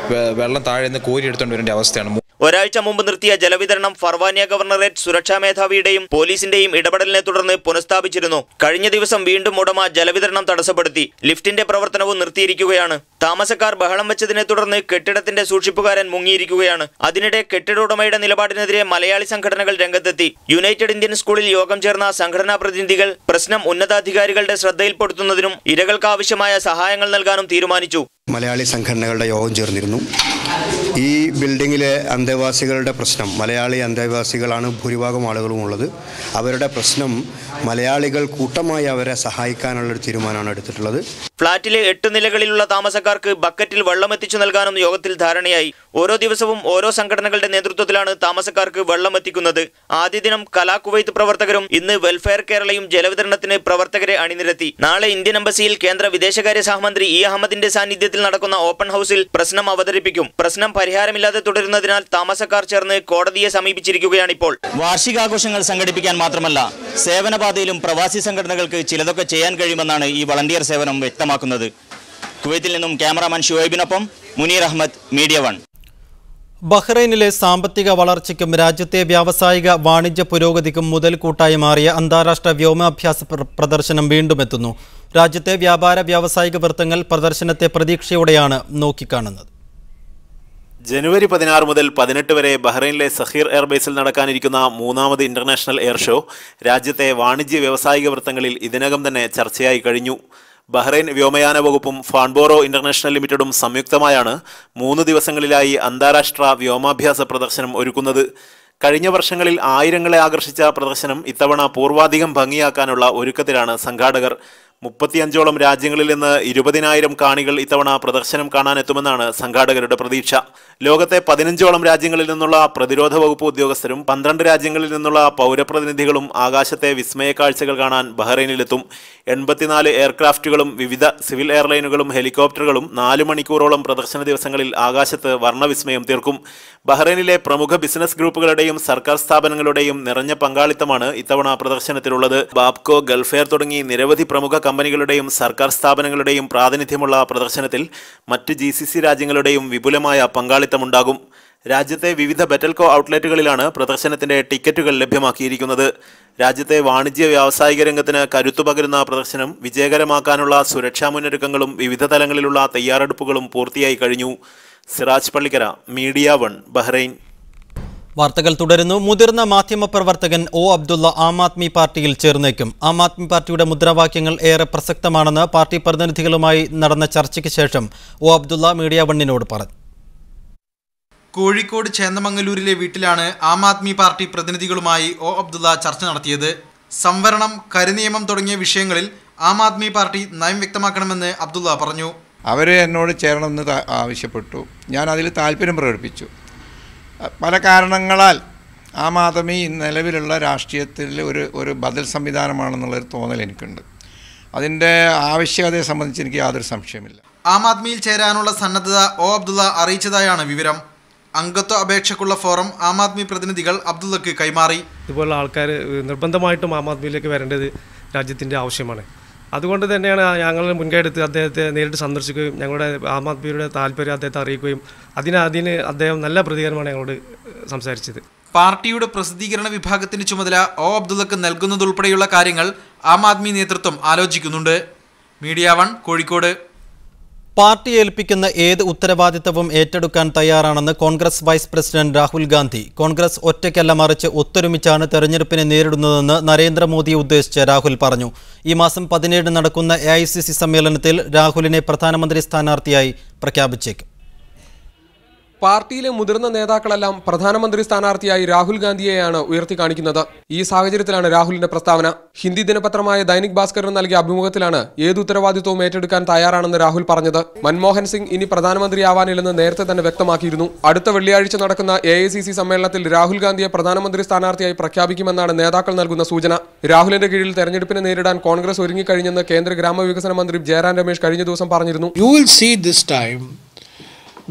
വെള്ളം താഴെ നിന്ന് കോരി എടുത്തുകൊണ്ട് വരേണ്ട അവസ്ഥയാണ്. ഒരാഴ്ച മുമ്പ് നിർത്തിയ ജലവിതരണം ഫർവാനിയ ഗവർണറേറ്റ് സുരക്ഷാ മേധാവിയുടെയും പോലീസിന്റെയും ഇടപെടലിനെ തുടർന്ന് പുനഃസ്ഥാപിച്ചിരുന്നു. കഴിഞ്ഞ ദിവസം വീണ്ടും ഉടമ ജലവിതരണം തടസ്സപ്പെടുത്തി ലിഫ്റ്റിന്റെ പ്രവർത്തനവും നിർത്തിയിരിക്കുകയാണ്. താമസക്കാർ ബഹളം വെച്ചതിനെ തുടർന്ന് കെട്ടിടത്തിന്റെ സൂക്ഷിപ്പുകാരൻ മുങ്ങിയിരിക്കുകയാണ്. അതിനിടെ കെട്ടിട ഉടമയുടെ നിലപാടിനെതിരെ മലയാളി സംഘടനകൾ രംഗത്തെത്തി. യുണൈറ്റഡ് ഇന്ത്യൻ സ്കൂളിൽ യോഗം ചേർന്ന സംഘടനാ പ്രതിനിധികൾ പ്രശ്നം ഉന്നതാധികാരികളുടെ ശ്രദ്ധയിൽപ്പെടുത്തുന്നതിനും ഇരകൾക്ക് ആവശ്യമായ സഹായങ്ങൾ നൽകാനും തീരുമാനിച്ചു. മലയാളി സംഘടനകളുടെ യോഗം ചേർന്നിരുന്നു. ഈ ബിൽഡിങ്ങിലെ അന്തേവാസികളുടെ പ്രശ്നം, മലയാളി അന്തേവാസികളാണ് ഭൂരിഭാഗം ആളുകളും ഉള്ളത്. അവരുടെ പ്രശ്നം മലയാളികൾ കൂട്ടമായി അവരെ സഹായിക്കാനുള്ളൊരു തീരുമാനമാണ് എടുത്തിട്ടുള്ളത്. ഫ്ളാറ്റിലെ 8 നിലകളിലുള്ള താമസക്കാർക്ക് ബക്കറ്റിൽ വെള്ളം എത്തിച്ചു നൽകാനും യോഗത്തിൽ ധാരണയായി. ഓരോ ദിവസവും ഓരോ സംഘടനകളുടെ നേതൃത്വത്തിലാണ് താമസക്കാർക്ക് വെള്ളം എത്തിക്കുന്നത്. ആദ്യ ദിനം കലാ കുവൈത്ത് പ്രവർത്തകരും ഇന്ന് വെൽഫെയർ കേരളയും ജലവിതരണത്തിന് പ്രവർത്തകരെ അണിനിരത്തി. നാളെ ഇന്ത്യൻ എംബസിയിൽ കേന്ദ്ര വിദേശകാര്യ സഹമന്ത്രി ഇ അഹമ്മദിന്റെ സാന്നിധ്യത്തിൽ നടക്കുന്ന ഓപ്പൺ ഹൌസിൽ പ്രശ്നം അവതരിപ്പിക്കും. പ്രശ്നം പരിഹാരമില്ലാതെ തുടരുന്നതിനാൽ താമസക്കാർ ചേർന്ന് കോടതിയെ സമീപിച്ചിരിക്കുകയാണിപ്പോൾ. വാർഷികാഘോഷങ്ങൾ സംഘടിപ്പിക്കാൻ മാത്രമല്ല സേവനപാതയിലും പ്രവാസി സംഘടനകൾക്ക് ചിലതൊക്കെ ചെയ്യാൻ കഴിയുമെന്നാണ് ഈ വളണ്ടിയർ സേവനം വ്യക്തമാക്കുന്നത്. കുവൈത്തിൽ നിന്നും ക്യാമറാമാൻ ഷുഹൈബിനൊപ്പം മുനീർ അഹമ്മദ്, മീഡിയ 1. ബഹ്റൈനിലെ സാമ്പത്തിക വളർച്ചയ്ക്കും രാജ്യത്തെ വ്യാവസായിക വാണിജ്യ പുരോഗതിക്കും മുതൽക്കൂട്ടായി മാറിയ അന്താരാഷ്ട്ര വ്യോമാഭ്യാസ പ്രദർശനം വീണ്ടും എത്തുന്നു. രാജ്യത്തെ വ്യാപാര വ്യാവസായിക വൃത്തങ്ങൾ പ്രദർശനത്തെ പ്രതീക്ഷയോടെയാണ് നോക്കിക്കാണുന്നത്. ജനുവരി 16 മുതൽ 18 വരെ ബഹ്റൈനിലെ സഹീർ എയർബേസിൽ നടക്കാനിരിക്കുന്ന 3ാമത് ഇന്റർനാഷണൽ എയർ ഷോ രാജ്യത്തെ വാണിജ്യ വ്യാവസായിക വൃത്തങ്ങളിൽ ഇതിനകം തന്നെ ചർച്ചയായി കഴിഞ്ഞു. ബഹ്റൈൻ വ്യോമയാന വകുപ്പും ഫാൺബോറോ ഇന്റർനാഷണൽ ലിമിറ്റഡും സംയുക്തമായാണ് 3 ദിവസങ്ങളിലായി അന്താരാഷ്ട്ര വ്യോമാഭ്യാസ പ്രദർശനം ഒരുക്കുന്നത്. കഴിഞ്ഞ വർഷങ്ങളിൽ ആയിരങ്ങളെ ആകർഷിച്ച പ്രദർശനം ഇത്തവണ പൂർവാധികം ഭംഗിയാക്കാനുള്ള ഒരുക്കത്തിലാണ് സംഘാടകർ. 35ഓളം രാജ്യങ്ങളിൽ നിന്ന് 20,000 കാണികൾ ഇത്തവണ പ്രദർശനം കാണാനെത്തുമെന്നാണ് സംഘാടകരുടെ പ്രതീക്ഷ. ലോകത്തെ 15ഓളം രാജ്യങ്ങളിൽ നിന്നുള്ള പ്രതിരോധ വകുപ്പ് ഉദ്യോഗസ്ഥരും 12 രാജ്യങ്ങളിൽ നിന്നുള്ള പൗരപ്രതിനിധികളും ആകാശത്തെ വിസ്മയ കാഴ്ചകൾ കാണാൻ ബഹ്റൈനിലെത്തും. 84 എയർക്രാഫ്റ്റുകളും വിവിധ സിവിൽ എയർലൈനുകളും ഹെലികോപ്റ്ററുകളും 4 മണിക്കൂറോളം പ്രദർശന ദിവസങ്ങളിൽ ആകാശത്ത് വർണ്ണവിസ്മയം തീർക്കും. ബഹ്റൈനിലെ പ്രമുഖ ബിസിനസ് ഗ്രൂപ്പുകളുടെയും സർക്കാർ സ്ഥാപനങ്ങളുടെയും നിറഞ്ഞ പങ്കാളിത്തമാണ് ഇത്തവണ പ്രദർശനത്തിലുള്ളത്. ബാബ്കോ, ഗൾഫെയർ തുടങ്ങി നിരവധി പ്രമുഖ കമ്പനികളുടെയും സർക്കാർ സ്ഥാപനങ്ങളുടെയും പ്രാതിനിധ്യമുള്ള പ്രദർശനത്തിൽ മറ്റ് GCC രാജ്യങ്ങളുടെയും വിപുലമായ പങ്കാളിത്തമുണ്ടാകും. രാജ്യത്തെ വിവിധ ബെറ്റൽകോ ഔട്ട്ലെറ്റുകളിലാണ് പ്രദർശനത്തിന്റെ ടിക്കറ്റുകൾ ലഭ്യമാക്കിയിരിക്കുന്നത്. രാജ്യത്തെ വാണിജ്യ വ്യാവസായിക രംഗത്തിന് കരുത്തുപകരുന്ന പ്രദർശനം വിജയകരമാക്കാനുള്ള സുരക്ഷാ മുന്നൊരുക്കങ്ങളും വിവിധ തലങ്ങളിലുള്ള തയ്യാറെടുപ്പുകളും പൂർത്തിയായി കഴിഞ്ഞു. Siraj Pallikkara, media 1, Bahrain. വാർത്തകൾ തുടരുന്നു. മുതിർന്ന മാധ്യമപ്രവർത്തകൻ ഒ അബ്ദുള്ള ആം ആദ്മി പാർട്ടിയിൽ ചേർന്നേക്കും. ആം ആദ്മി പാർട്ടിയുടെ മുദ്രാവാക്യങ്ങൾ ഏറെ പ്രസക്തമാണെന്ന് പാർട്ടി പ്രതിനിധികളുമായി നടന്ന ചർച്ചയ്ക്ക് ശേഷം ഒ അബ്ദുള്ള മീഡിയ 1 പറഞ്ഞു. കോഴിക്കോട് ചേന്ദമംഗലൂരിലെ വീട്ടിലാണ് ആം ആദ്മി പാർട്ടി പ്രതിനിധികളുമായി ഒ അബ്ദുള്ള ചർച്ച നടത്തിയത്. സംവരണം, കരിനിയമം തുടങ്ങിയ വിഷയങ്ങളിൽ ആം ആദ്മി പാർട്ടി നയം വ്യക്തമാക്കണമെന്ന് അബ്ദുള്ള പറഞ്ഞു. അവർ എന്നോട് ചേരണമെന്ന് ആവശ്യപ്പെട്ടു. ഞാൻ അതിൽ താല്പര്യം പ്രകടിപ്പിച്ചു. പല കാരണങ്ങളാൽ ആം ആദ്മി നിലവിലുള്ള രാഷ്ട്രീയത്തിൽ ഒരു ബദൽ സംവിധാനമാണെന്നുള്ളൊരു തോന്നൽ എനിക്കുണ്ട്. അതിൻ്റെ ആവശ്യകതയെ സംബന്ധിച്ച് എനിക്ക് യാതൊരു സംശയമില്ല. ആം ആദ്മിയിൽ ചേരാനുള്ള സന്നദ്ധത ഒ അബ്ദുള്ള അറിയിച്ചതായാണ് വിവരം. അംഗത്വ അപേക്ഷയ്ക്കുള്ള ഫോറം ആം ആദ്മി പ്രതിനിധികൾ അബ്ദുള്ളക്ക് കൈമാറി. ഇതുപോലുള്ള ആൾക്കാർ നിർബന്ധമായിട്ടും ആം ആദ്മിയിലേക്ക് വരേണ്ടത് രാജ്യത്തിൻ്റെ ആവശ്യമാണ്. അതുകൊണ്ട് തന്നെയാണ് ഞങ്ങൾ മുൻകൈ എടുത്ത് അദ്ദേഹത്തെ നേരിട്ട് സന്ദർശിക്കുകയും ഞങ്ങളുടെ ആം ആദ്മിയുടെ താല്പര്യം അദ്ദേഹത്തെ അറിയിക്കുകയും അതിന് അദ്ദേഹം നല്ല പ്രതികരണമാണ് ഞങ്ങളോട് സംസാരിച്ചത്. പാർട്ടിയുടെ പ്രസിദ്ധീകരണ വിഭാഗത്തിന് ചുമതല ഒ അബ്ദുള്ളക്ക് നൽകുന്നതുൾപ്പെടെയുള്ള കാര്യങ്ങൾ ആം ആദ്മി നേതൃത്വം ആലോചിക്കുന്നുണ്ട്. മീഡിയ 1, കോഴിക്കോട്. പാർട്ടി ഏൽപ്പിക്കുന്ന ഏത് ഉത്തരവാദിത്തവും ഏറ്റെടുക്കാൻ തയ്യാറാണെന്ന് കോൺഗ്രസ് വൈസ് പ്രസിഡന്റ് രാഹുൽ ഗാന്ധി. കോൺഗ്രസ് ഒറ്റയ്ക്കല്ല മറിച്ച് ഒത്തൊരുമിച്ചാണ് തെരഞ്ഞെടുപ്പിനെ നേരിടുന്നതെന്ന് നരേന്ദ്രമോദിയെ ഉദ്ദേശിച്ച് രാഹുൽ പറഞ്ഞു. ഈ മാസം 17 നടക്കുന്ന AICC സമ്മേളനത്തിൽ രാഹുലിനെ പ്രധാനമന്ത്രി സ്ഥാനാർത്ഥിയായി പ്രഖ്യാപിച്ചേക്കും. പാർട്ടിയിലെ മുതിർന്ന നേതാക്കളെല്ലാം പ്രധാനമന്ത്രി സ്ഥാനാർത്ഥിയായി രാഹുൽ ഗാന്ധിയെയാണ് ഉയർത്തി കാണിക്കുന്നത്. ഈ സാഹചര്യത്തിലാണ് രാഹുലിന്റെ പ്രസ്താവന. ഹിന്ദി ദിനപത്രമായ ദൈനിക് ഭാസ്കറിന് നൽകിയ അഭിമുഖത്തിലാണ് ഏത് ഉത്തരവാദിത്വവും ഏറ്റെടുക്കാൻ തയ്യാറാണെന്ന് രാഹുൽ പറഞ്ഞത്. മൻമോഹൻ സിംഗ് ഇനി പ്രധാനമന്ത്രിയാവാനില്ലെന്ന് നേരത്തെ തന്നെ വ്യക്തമാക്കിയിരുന്നു. അടുത്ത വെള്ളിയാഴ്ച നടക്കുന്ന AICC സമ്മേളനത്തിൽ രാഹുൽ ഗാന്ധിയെ പ്രധാനമന്ത്രി സ്ഥാനാർത്ഥിയായി പ്രഖ്യാപിക്കുമെന്നാണ് നേതാക്കൾ നൽകുന്ന സൂചന. രാഹുലിന്റെ കീഴിൽ തെരഞ്ഞെടുപ്പിനെ നേരിടാൻ കോൺഗ്രസ് ഒരുങ്ങിക്കഴിഞ്ഞെന്ന് കേന്ദ്ര ഗ്രാമവികസന മന്ത്രി ജയറാം രമേശ് കഴിഞ്ഞ ദിവസം പറഞ്ഞിരുന്നു.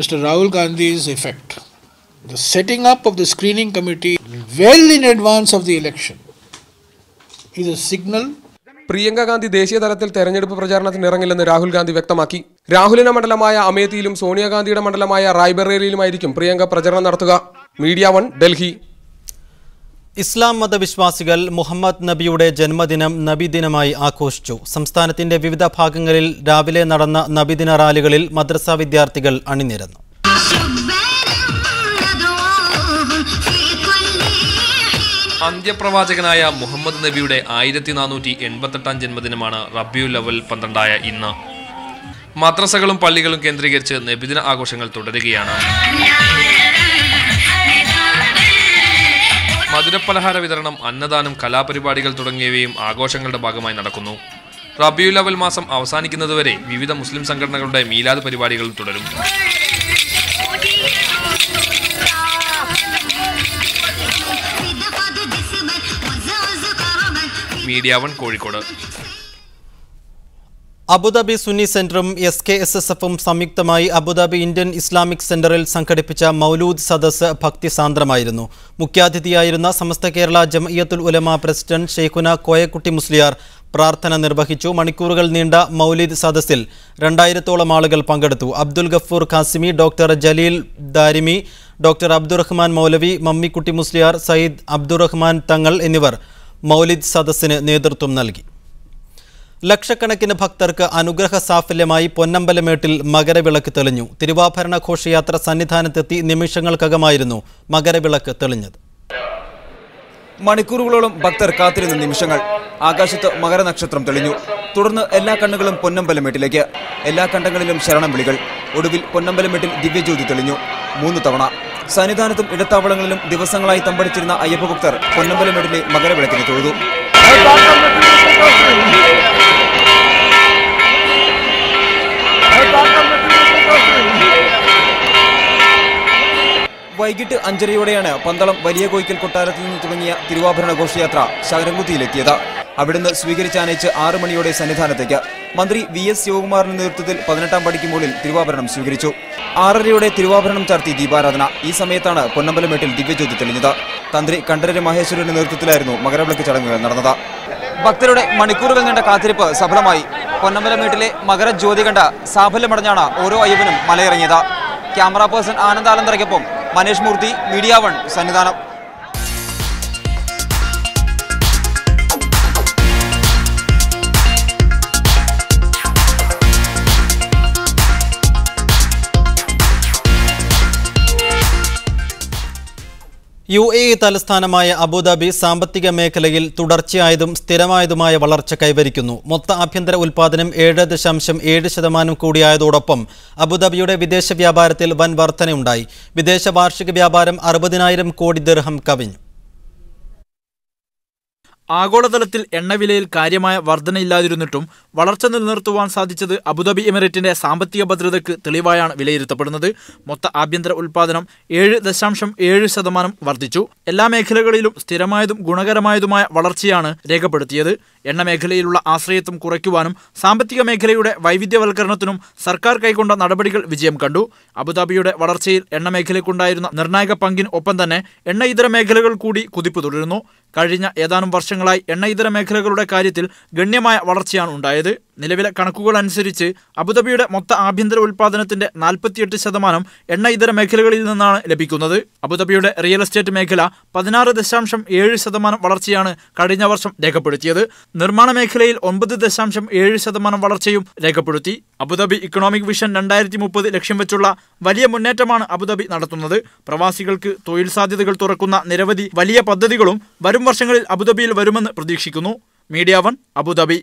Mr. Rahul Gandhi's effect, the setting up of the screening committee well in advance of the election is a signal. Priyanka Gandhi ദേശീയ തലത്തിൽ തെരഞ്ഞെടുപ്പ് പ്രചാരണത്തിന് ഇറങ്ങില്ലെന്ന് രാഹുൽ ഗാന്ധി വ്യക്തമാക്കി. രാഹുലിന്റെ മണ്ഡലമായ അമേത്തിയിലും സോണിയാഗാന്ധിയുടെ മണ്ഡലമായ റായ്ബറേലിയിലുമായിരിക്കും പ്രിയങ്ക പ്രചരണം നടത്തുക. മീഡിയ 1, ഡൽഹി. ഇസ്ലാം മതവിശ്വാസികൾ മുഹമ്മദ് നബിയുടെ ജന്മദിനം നബിദിനമായി ആഘോഷിച്ചു. സംസ്ഥാനത്തിന്റെ വിവിധ ഭാഗങ്ങളിൽ രാവിലെ നടന്ന നബിദിന റാലികളിൽ മദ്രസ വിദ്യാർത്ഥികൾ അണിനിരന്നു. അന്ത്യപ്രവാചകനായ മുഹമ്മദ് നബിയുടെ 1488 ജന്മദിനമാണ് റബീഉൽ അവൽ 12 ഇന്ന്. മദ്രസകളും പള്ളികളും കേന്ദ്രീകരിച്ച് നബിദിന ആഘോഷങ്ങൾ തുടരുകയാണ്. മധുരപ്പലഹാര വിതരണം, അന്നദാനം, കലാപരിപാടികൾ തുടങ്ങിയവയും ആഘോഷങ്ങളുടെ ഭാഗമായി നടക്കുന്നു. റബീഉൽ അവൽ മാസം അവസാനിക്കുന്നതുവരെ വിവിധ മുസ്ലിം സംഘടനകളുടെ മീലാദ് പരിപാടികൾ തുടരും. മീഡിയ 1, കോഴിക്കോട്. അബുദാബി സുന്നി സെന്ററും SKSSFും സംയുക്തമായി അബുദാബി ഇന്ത്യൻ ഇസ്ലാമിക് സെന്ററിൽ സംഘടിപ്പിച്ച മൗലൂദ് സദസ്സ് ഭക്തിസാന്ദ്രമായിരുന്നു. മുഖ്യാതിഥിയായിരുന്ന സമസ്ത കേരള ജംഇയ്യത്തുൽ ഉലമ പ്രസിഡന്റ് ഷെയ്ഖുന കോയക്കുട്ടി മുസ്ലിയാർ പ്രാർത്ഥന നിർവഹിച്ചു. മണിക്കൂറുകൾ നീണ്ട മൗലിദ് സദസ്സിൽ 2000-ഓളം ആളുകൾ പങ്കെടുത്തു. അബ്ദുൽ ഗഫൂർ ഖാസിമി, ഡോക്ടർ ജലീൽ ദാരിമി, ഡോക്ടർ അബ്ദുറഹ്മാൻ മൗലവി, മമ്മിക്കുട്ടി മുസ്ലിയാർ, സയ്യിദ് അബ്ദുറഹ്മാൻ തങ്ങൾ എന്നിവർ മൗലിദ് സദസ്സിന് നേതൃത്വം നൽകി. ലക്ഷക്കണക്കിന് ഭക്തർക്ക് അനുഗ്രഹ സാഫല്യമായി പൊന്നമ്പലമേട്ടിൽ മകരവിളക്ക് തെളിഞ്ഞു. തിരുവാഭരണ ഘോഷയാത്ര സന്നിധാനത്തെത്തി നിമിഷങ്ങൾക്കകമായിരുന്നു മകരവിളക്ക് തെളിഞ്ഞത്. മണിക്കൂറുകളോളം ഭക്തർ കാത്തിരുന്ന നിമിഷങ്ങൾ. ആകാശത്ത് മകരനക്ഷത്രം തെളിഞ്ഞു. തുടർന്ന് എല്ലാ കണ്ണുകളും പൊന്നമ്പലമേട്ടിലേക്ക്. എല്ലാ കണ്ടങ്ങളിലും ശരണം വിളികൾ. ഒടുവിൽ പൊന്നമ്പലമേട്ടിൽ ദിവ്യജ്യോതി തെളിഞ്ഞു 3 തവണ. സന്നിധാനത്തും ഇടത്താവളങ്ങളിലും ദിവസങ്ങളായി തമ്പടിച്ചിരുന്ന അയ്യപ്പഭക്തർ പൊന്നമ്പലമേട്ടിലെ മകരവിളക്കിനെ തൊഴുതു. വൈകിട്ട് 5:30-യോടെയാണ് പന്തളം വലിയ കോയിക്കൽ കൊട്ടാരത്തിൽ നിന്ന് തുടങ്ങിയ തിരുവാഭരണ ഘോഷയാത്ര ശകരംകുത്തിയിലെത്തിയത്. അവിടുന്ന് സ്വീകരിച്ചാനയിച്ച് 6 മണിയോടെ സന്നിധാനത്തേക്ക്. മന്ത്രി VS ശിവകുമാറിന്റെ നേതൃത്വത്തിൽ 18-ാം പടിക്ക് മുകളിൽ തിരുവാഭരണം സ്വീകരിച്ചു. 6:30-യോടെ തിരുവാഭരണം ചാർത്തി ദീപാരാധന. ഈ സമയത്താണ് പൊന്നമ്പലമേട്ടിൽ ദിവ്യജ്യോതി തെളിഞ്ഞത്. തന്ത്രി കണ്ഠരര് മഹേശ്വരന്റെ നേതൃത്വത്തിലായിരുന്നു മകരവിളക്ക് ചടങ്ങുകൾ നടന്നത്. ഭക്തരുടെ മണിക്കൂറുകൾ നീണ്ട കാത്തിരിപ്പ് സഫലമായി. പൊന്നമ്പലമേട്ടിലെ മകരജ്യോതി കണ്ട് സാഫല്യമടഞ്ഞാണ് ഓരോ അയ്യപ്പനും മലയിറങ്ങിയത്. ക്യാമറ പേഴ്സൺ ആനന്ദാലന്തരയ്ക്കൊപ്പം മനേഷ് മൂർത്തി, മീഡിയ 1 സന്നിധാനം. UAE തലസ്ഥാനമായ അബുദാബി സാമ്പത്തിക മേഖലയിൽ തുടർച്ചയായതും സ്ഥിരമായതുമായ വളർച്ച കൈവരിക്കുന്നു. മൊത്ത ആഭ്യന്തര ഉൽപ്പാദനം 7.7% കൂടിയായതോടൊപ്പം അബുദാബിയുടെ വിദേശ വ്യാപാരത്തിൽ വൻ വർധനയുണ്ടായി. വിദേശ വാർഷിക വ്യാപാരം 60,000 കോടി ദിർഹം കവിഞ്ഞു. ആഗോളതലത്തിൽ എണ്ണവിലയിൽ കാര്യമായ വർധനയില്ലാതിരുന്നിട്ടും വളർച്ച നിലനിർത്തുവാൻ സാധിച്ചത് അബുദാബി എമിറേറ്റിന്റെ സാമ്പത്തിക ഭദ്രതയ്ക്ക് തെളിവായാണ് വിലയിരുത്തപ്പെടുന്നത്. മൊത്ത ആഭ്യന്തര ഉൽപ്പാദനം 7.7% വർദ്ധിച്ചു. എല്ലാ മേഖലകളിലും സ്ഥിരമായതും ഗുണകരമായതുമായ വളർച്ചയാണ് രേഖപ്പെടുത്തിയത്. എണ്ണ മേഖലയിലുള്ള ആശ്രയത്വം കുറയ്ക്കുവാനും സാമ്പത്തിക മേഖലയുടെ വൈവിധ്യവൽക്കരണത്തിനും സർക്കാർ കൈക്കൊണ്ട നടപടികൾ വിജയം കണ്ടു. അബുദാബിയുടെ വളർച്ചയിൽ എണ്ണ മേഖലയ്ക്കുണ്ടായിരുന്ന നിർണായക പങ്കിന് ഒപ്പം തന്നെ എണ്ണ ഇതര മേഖലകൾ കൂടി കുതിപ്പ് തുടരുന്നു. കഴിഞ്ഞ ഏതാനും വർഷങ്ങളായി എണ്ണ ഇതര മേഖലകളുടെ കാര്യത്തിൽ ഗണ്യമായ വളർച്ചയാണ് ഉണ്ടായത്. നിലവിലെ കണക്കുകൾ അനുസരിച്ച് അബുദാബിയുടെ മൊത്ത ആഭ്യന്തര ഉൽപ്പാദനത്തിന്റെ 48% എണ്ണ ഇതര മേഖലകളിൽ നിന്നാണ് ലഭിക്കുന്നത്. അബുദാബിയുടെ റിയൽ എസ്റ്റേറ്റ് മേഖല 16.7% വളർച്ചയാണ് കഴിഞ്ഞ വർഷം രേഖപ്പെടുത്തിയത്. നിർമ്മാണ മേഖലയിൽ 9.7% വളർച്ചയും രേഖപ്പെടുത്തി. അബുദാബി ഇക്കണോമിക് വിഷൻ 2030 ലക്ഷ്യം വെച്ചുള്ള വലിയ മുന്നേറ്റമാണ് അബുദാബി നടത്തുന്നത്. പ്രവാസികൾക്ക് തൊഴിൽ സാധ്യതകൾ തുറക്കുന്ന നിരവധി വലിയ പദ്ധതികളും വരും വർഷങ്ങളിൽ അബുദാബിയിൽ വരുമെന്ന് പ്രതീക്ഷിക്കുന്നു. Media 1 Abu Dhabi.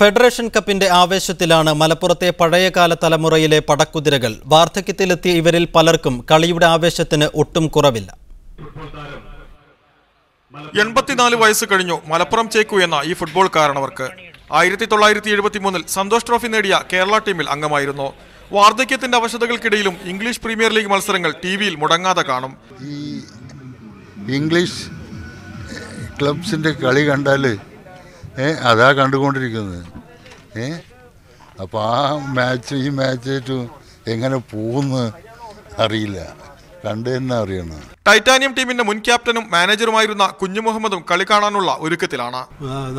ഫെഡറേഷൻ കപ്പിന്റെ ആവേശത്തിലാണ് മലപ്പുറത്തെ പഴയകാല തലമുറയിലെ പടക്കുതിരകൾ. വാർദ്ധക്യത്തിലെത്തിയ ഇവരിൽ പലർക്കും കളിയുടെ ആവേശത്തിന് ഒട്ടും കുറവില്ല. 84 വയസ്സ് കഴിഞ്ഞു മലപ്പുറം ചേക്കു എന്ന ഈ ഫുട്ബോൾ കാരണവർക്ക്. 1973 സന്തോഷ് ട്രോഫി നേടിയ കേരള ടീമിൽ അംഗമായിരുന്നു. വാർദ്ധക്യത്തിന്റെ അവശതകൾക്കിടയിലും ഇംഗ്ലീഷ് പ്രീമിയർ ലീഗ് മത്സരങ്ങൾ ടിവിയിൽ മുടങ്ങാതെ കാണും. ഈ ഇംഗ്ലീഷ് ക്ലബ്സിൻ്റെ കളി കണ്ടാൽ അതാ കണ്ടുകൊണ്ടിരിക്കുന്നത്. അപ്പോൾ ആ മാച്ച് ഈ മാച്ചായിട്ടും എങ്ങനെ പോകുന്നു അറിയില്ല, കണ്ടു തന്നെ അറിയണം. ടൈറ്റാനിയം ടീമിന്റെ മുൻ ക്യാപ്റ്റനും മാനേജറുമായിരുന്ന കുഞ്ഞു മുഹമ്മദും കളി കാണാനുള്ള ഒരുക്കത്തിലാണ്.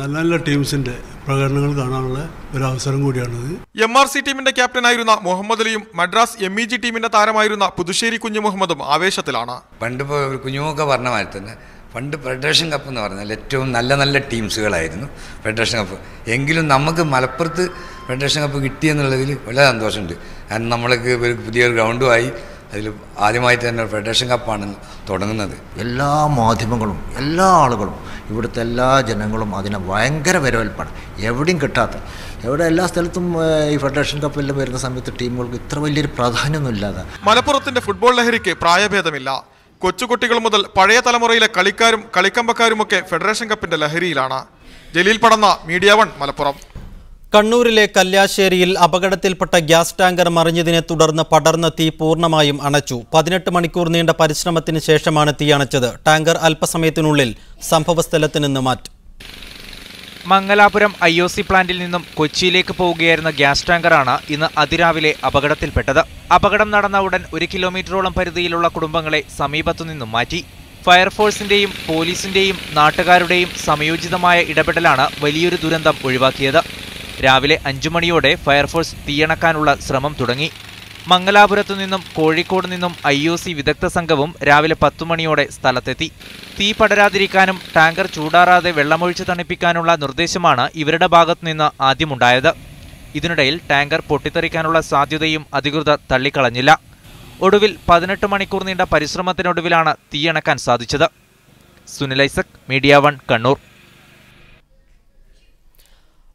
നല്ല നല്ല ടീംസിന്റെ പ്രകടനങ്ങൾ കാണാനുള്ള ഒരു അവസരം കൂടിയാണിത്. MRC ടീമിന്റെ ക്യാപ്റ്റനായിരുന്ന മുഹമ്മദ് അലിയും മദ്രാസ് MEG ടീമിന്റെ താരമായിരുന്ന പുതുശ്ശേരി കുഞ്ഞു മുഹമ്മദും ആവേശത്തിലാണ്. പണ്ട് കുഞ്ഞുമൊക്കെ പറഞ്ഞ മാതിരി തന്നെ പണ്ട് ഫെഡറേഷൻ കപ്പ് എന്ന് പറഞ്ഞാൽ ഏറ്റവും നല്ല നല്ല ടീംസുകളായിരുന്നു ഫെഡറേഷൻ കപ്പ്. എങ്കിലും നമുക്ക് മലപ്പുറത്ത് ഫെഡറേഷൻ കപ്പ് കിട്ടിയെന്നുള്ളതിൽ വളരെ സന്തോഷമുണ്ട്. കാരണം നമ്മൾക്ക് ഒരു പുതിയൊരു ഗ്രൗണ്ടുമായി അതിൽ ആദ്യമായിട്ട് തന്നെ ഫെഡറേഷൻ കപ്പാണ് തുടങ്ങുന്നത്. എല്ലാ മാധ്യമങ്ങളും എല്ലാ ആളുകളും ഇവിടുത്തെ എല്ലാ ജനങ്ങളും അതിനെ ഭയങ്കര വരവേൽപ്പാണ്. എവിടെയും കിട്ടാത്ത എല്ലാ സ്ഥലത്തും ഈ ഫെഡറേഷൻ കപ്പെല്ലാം വരുന്ന സമയത്ത് ടീമുകൾക്ക് ഇത്ര വലിയൊരു പ്രാധാന്യമൊന്നും ഇല്ലാതെ. മലപ്പുറത്തിന്റെ ഫുട്ബോൾ ലഹരിക്ക് പ്രായഭേദമില്ല. കൊച്ചുകുട്ടികൾ മുതൽ പഴയ തലമുറയിലെ കളിക്കാരും കളിക്കമ്പക്കാരുമൊക്കെ ഫെഡറേഷൻ കപ്പിന്റെ ലഹരിയിലാണ്. ജലീൽ പടന്ന മീഡിയ 1 മലപ്പുറം. കണ്ണൂരിലെ കല്യാശ്ശേരിയിൽ അപകടത്തിൽപ്പെട്ട ഗ്യാസ് ടാങ്കർ മറിഞ്ഞതിനെ തുടർന്ന് പടർന്ന തീ പൂർണ്ണമായും അണച്ചു. 18 മണിക്കൂർ നീണ്ട പരിശ്രമത്തിന് ശേഷമാണ് തീ അണച്ചത്. ടാങ്കർ അല്പസമയത്തിനുള്ളിൽ സംഭവസ്ഥലത്ത് നിന്ന് മാറ്റും. മംഗലാപുരം IOC പ്ലാന്റിൽ നിന്നും കൊച്ചിയിലേക്ക് പോവുകയായിരുന്ന ഗ്യാസ് ടാങ്കറാണ് ഇന്ന് അതിരാവിലെ അപകടത്തിൽപ്പെട്ടത്. അപകടം നടന്ന ഉടൻ 1 കിലോമീറ്ററോളം പരിധിയിലുള്ള കുടുംബങ്ങളെ സമീപത്തു നിന്നും മാറ്റി. ഫയർഫോഴ്സിന്റെയും പോലീസിന്റെയും നാട്ടുകാരുടെയും സംയോജിതമായ ഇടപെടലാണ് വലിയൊരു ദുരന്തം ഒഴിവാക്കിയത്. രാവിലെ 5 മണിയോടെ ഫയർഫോഴ്സ് തീയണക്കാനുള്ള ശ്രമം തുടങ്ങി. മംഗലാപുരത്തു നിന്നും കോഴിക്കോട് നിന്നും IOC വിദഗ്ധ സംഘവും രാവിലെ 10 മണിയോടെ സ്ഥലത്തെത്തി. തീ പടരാതിരിക്കാനും ടാങ്കർ ചൂടാറാതെ വെള്ളമൊഴിച്ച് തണുപ്പിക്കാനുള്ള നിർദ്ദേശമാണ് ഇവരുടെ ഭാഗത്തുനിന്ന് ആദ്യമുണ്ടായത്. ഇതിനിടയിൽ ടാങ്കർ പൊട്ടിത്തെറിക്കാനുള്ള സാധ്യതയും അധികൃതർ തള്ളിക്കളഞ്ഞില്ല. ഒടുവിൽ 18 മണിക്കൂർ നീണ്ട പരിശ്രമത്തിനൊടുവിലാണ് തീയണക്കാൻ സാധിച്ചത്. സുനിൽ ഐസക്, മീഡിയ 1 കണ്ണൂർ.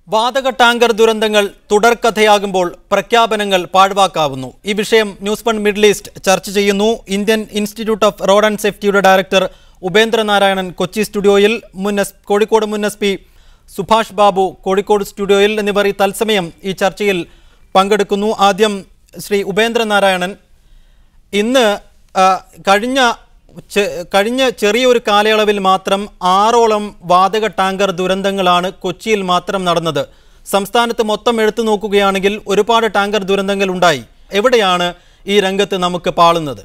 വാതക ടാങ്കർ ദുരന്തങ്ങൾ തുടർക്കഥയാകുമ്പോൾ പ്രഖ്യാപനങ്ങൾ പാഴ്വാക്കാവുന്നു. ഈ വിഷയം ന്യൂസ് 1 മിഡിൽ ഈസ്റ്റ് ചർച്ച ചെയ്യുന്നു. Indian institute of road and സേഫ്റ്റിയുടെ ഡയറക്ടർ ഉപേന്ദ്രനാരായണൻ കൊച്ചി സ്റ്റുഡിയോയിൽ, കോഴിക്കോട് മുൻ SP സുഭാഷ് ബാബു കോഴിക്കോട് സ്റ്റുഡിയോയിൽ എന്നിവർ ഈ തത്സമയം ഈ ചർച്ചയിൽ പങ്കെടുക്കുന്നു. ആദ്യം ശ്രീ ഉപേന്ദ്രനാരായണൻ, ഇന്ന് കഴിഞ്ഞ ചെറിയൊരു കാലയളവിൽ മാത്രം 6ഓളം വാതക ടാങ്കർ ദുരന്തങ്ങളാണ് കൊച്ചിയിൽ മാത്രം നടന്നത്. സംസ്ഥാനത്ത് മൊത്തം എടുത്തു നോക്കുകയാണെങ്കിൽ ഒരുപാട് ടാങ്കർ ദുരന്തങ്ങൾ ഉണ്ടായി. എവിടെയാണ് ഈ രംഗത്ത് നമുക്ക് പാളുന്നത്?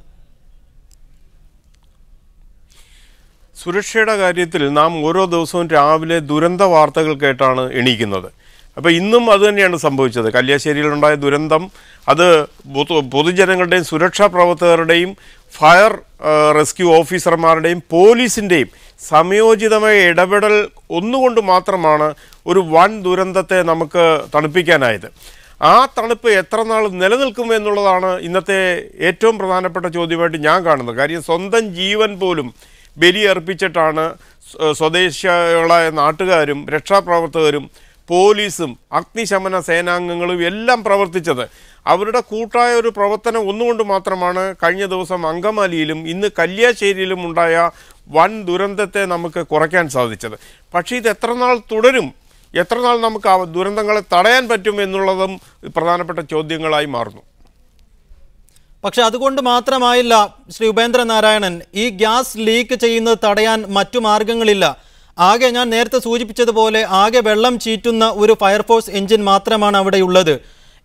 സുരക്ഷയുടെ കാര്യത്തിൽ നാം ഓരോ ദിവസവും രാവിലെ ദുരന്ത വാർത്തകൾ കേട്ടാണ് എണീക്കുന്നത്. അപ്പോൾ ഇന്നും അതുതന്നെയാണ് സംഭവിച്ചത്. കല്യാശ്ശേരിയിലുണ്ടായ ദുരന്തം അത് പൊതുജനങ്ങളുടെയും സുരക്ഷാ പ്രവർത്തകരുടെയും ഫയർ റെസ്ക്യൂ ഓഫീസർമാരുടെയും പോലീസിൻ്റെയും സമയോചിതമായ ഇടപെടൽ ഒന്നുകൊണ്ട് മാത്രമാണ് ഒരു വൻ ദുരന്തത്തെ നമുക്ക് തണുപ്പിക്കാനായത്. ആ തണുപ്പ് എത്ര നാൾ നിലനിൽക്കും എന്നുള്ളതാണ് ഇന്നത്തെ ഏറ്റവും പ്രധാനപ്പെട്ട ചോദ്യമായിട്ട് ഞാൻ കാണുന്നത്. കാര്യം സ്വന്തം ജീവൻ പോലും ബലിയർപ്പിച്ചിട്ടാണ് സ്വദേശികളായ നാട്ടുകാരും രക്ഷാപ്രവർത്തകരും പോലീസും അഗ്നിശമന സേനാംഗങ്ങളും എല്ലാം പ്രവർത്തിച്ചത്. അവരുടെ കൂട്ടായ ഒരു പ്രവർത്തനം ഒന്നുകൊണ്ട് മാത്രമാണ് കഴിഞ്ഞ ദിവസം അങ്കമാലിയിലും ഇന്ന് കല്യാശ്ശേരിയിലും ഉണ്ടായ വൻ ദുരന്തത്തെ നമുക്ക് കുറയ്ക്കാൻ സാധിച്ചത്. പക്ഷേ ഇത് എത്ര നാൾ തുടരും, എത്ര നാൾ നമുക്ക് ആ ദുരന്തങ്ങളെ തടയാൻ പറ്റും എന്നുള്ളതും പ്രധാനപ്പെട്ട ചോദ്യങ്ങളായി മാറുന്നു. പക്ഷെ അതുകൊണ്ട് മാത്രമായില്ല ശ്രീ ഉപേന്ദ്രൻ നാരായണൻ, ഈ ഗ്യാസ് ലീക്ക് ചെയ്യുന്നത് തടയാൻ മറ്റു മാർഗങ്ങളില്ല. ആകെ ഞാൻ നേരത്തെ സൂചിപ്പിച്ചതുപോലെ ആകെ വെള്ളം ചീറ്റുന്ന ഒരു ഫയർഫോഴ്സ് എഞ്ചിൻ മാത്രമാണ് അവിടെയുള്ളത്.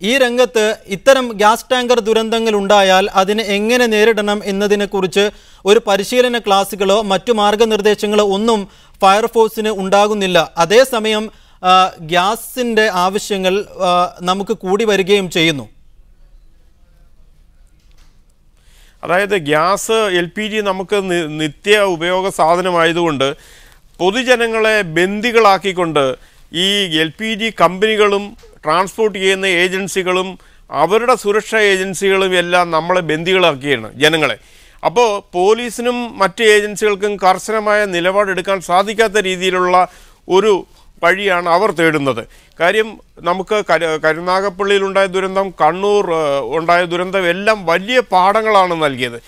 ഈ രംഗത്ത് ഇത്തരം ഗ്യാസ് ടാങ്കർ ദുരന്തങ്ങൾ ഉണ്ടായാൽ അതിനെ എങ്ങനെ നേരിടണം എന്നതിനെക്കുറിച്ച് ഒരു പരിശീലന ക്ലാസുകളോ മറ്റു മാർഗനിർദ്ദേശങ്ങളോ ഒന്നും ഫയർഫോഴ്സിന് ഉണ്ടാകുന്നില്ല. അതേസമയം ഗ്യാസിൻ്റെ ആവശ്യങ്ങൾ നമുക്ക് കൂടി വരികയും ചെയ്യുന്നു. അതായത് ഗ്യാസ് LPG നമുക്ക് നിത്യ ഉപയോഗ സാധനമായതുകൊണ്ട് പൊതുജനങ്ങളെ ബന്ദികളാക്കിക്കൊണ്ട് ഈ LPG കമ്പനികളും ട്രാൻസ്പോർട്ട് ചെയ്യുന്ന ഏജൻസികളും അവരുടെ സുരക്ഷാ ഏജൻസികളും എല്ലാം നമ്മളെ ബന്ദികളാക്കിയാണ് ജനങ്ങളെ. അപ്പോൾ പോലീസിനും മറ്റ് ഏജൻസികൾക്കും കർശനമായ നിലപാടെടുക്കാൻ സാധിക്കാത്ത രീതിയിലുള്ള ഒരു വഴിയാണ് അവർ തേടുന്നത്. കാര്യം നമുക്ക് കരുനാഗപ്പള്ളിയിലുണ്ടായ ദുരന്തം, കണ്ണൂർ ഉണ്ടായ ദുരന്തം എല്ലാം വലിയ പാഠങ്ങളാണ് നൽകിയത്.